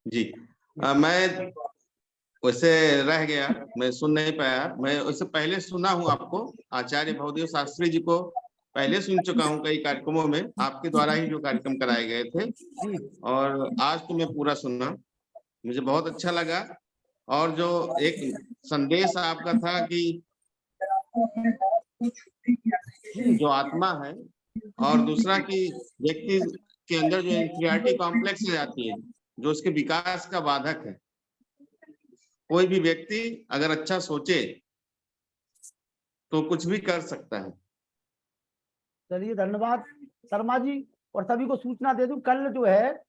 Speaker 3: जी। मैं वैसे रह गया, मैं सुन नहीं पाया। मैं उससे पहले सुना हूँ आपको, आचार्य भवदेव शास्त्री जी को पहले सुन चुका हूँ कई कार्यक्रमों में, आपके द्वारा ही जो कार्यक्रम कराए गए थे, और आज तो मैं पूरा सुना, मुझे बहुत अच्छा लगा। और जो एक संदेश आपका था कि जो आत्मा है, और दूसरा कि व्यक्ति के अंदर जो इंफीरियरिटी कॉम्प्लेक्स आ जाती है, जो उसके विकास का बाधक है। कोई भी व्यक्ति अगर अच्छा सोचे तो कुछ भी कर सकता है।
Speaker 2: चलिए धन्यवाद शर्मा जी। और सभी को सूचना दे दूं, कल जो है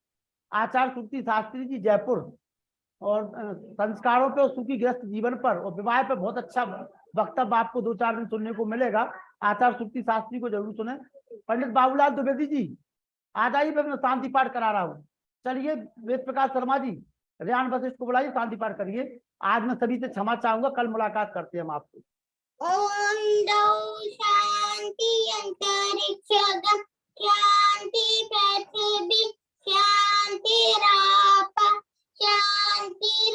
Speaker 2: आचार्य श्रुति शास्त्री जी जयपुर और संस्कारों पे और सुखी ग्रस्त जीवन पर और विवाह पे बहुत अच्छा वक्तव्य आपको 2-4 दिन सुनने को मिलेगा। आचार्य श्रुति शास्त्री को जरूर सुने। पंडित बाबूलाल द्विवेदी जी आ जाइए, मैं शांति पाठ करा रहा हूँ। चलिए वेद प्रकाश शर्मा जी, रेहान वशिष्ठ को बुलाइए, शांति पाठ करिए। आज मैं सभी से क्षमा चाहूंगा, कल मुलाकात करते हैं हम आपसे।
Speaker 4: ओम द्यौः शान्ति अंतरिक्षगं शान्ति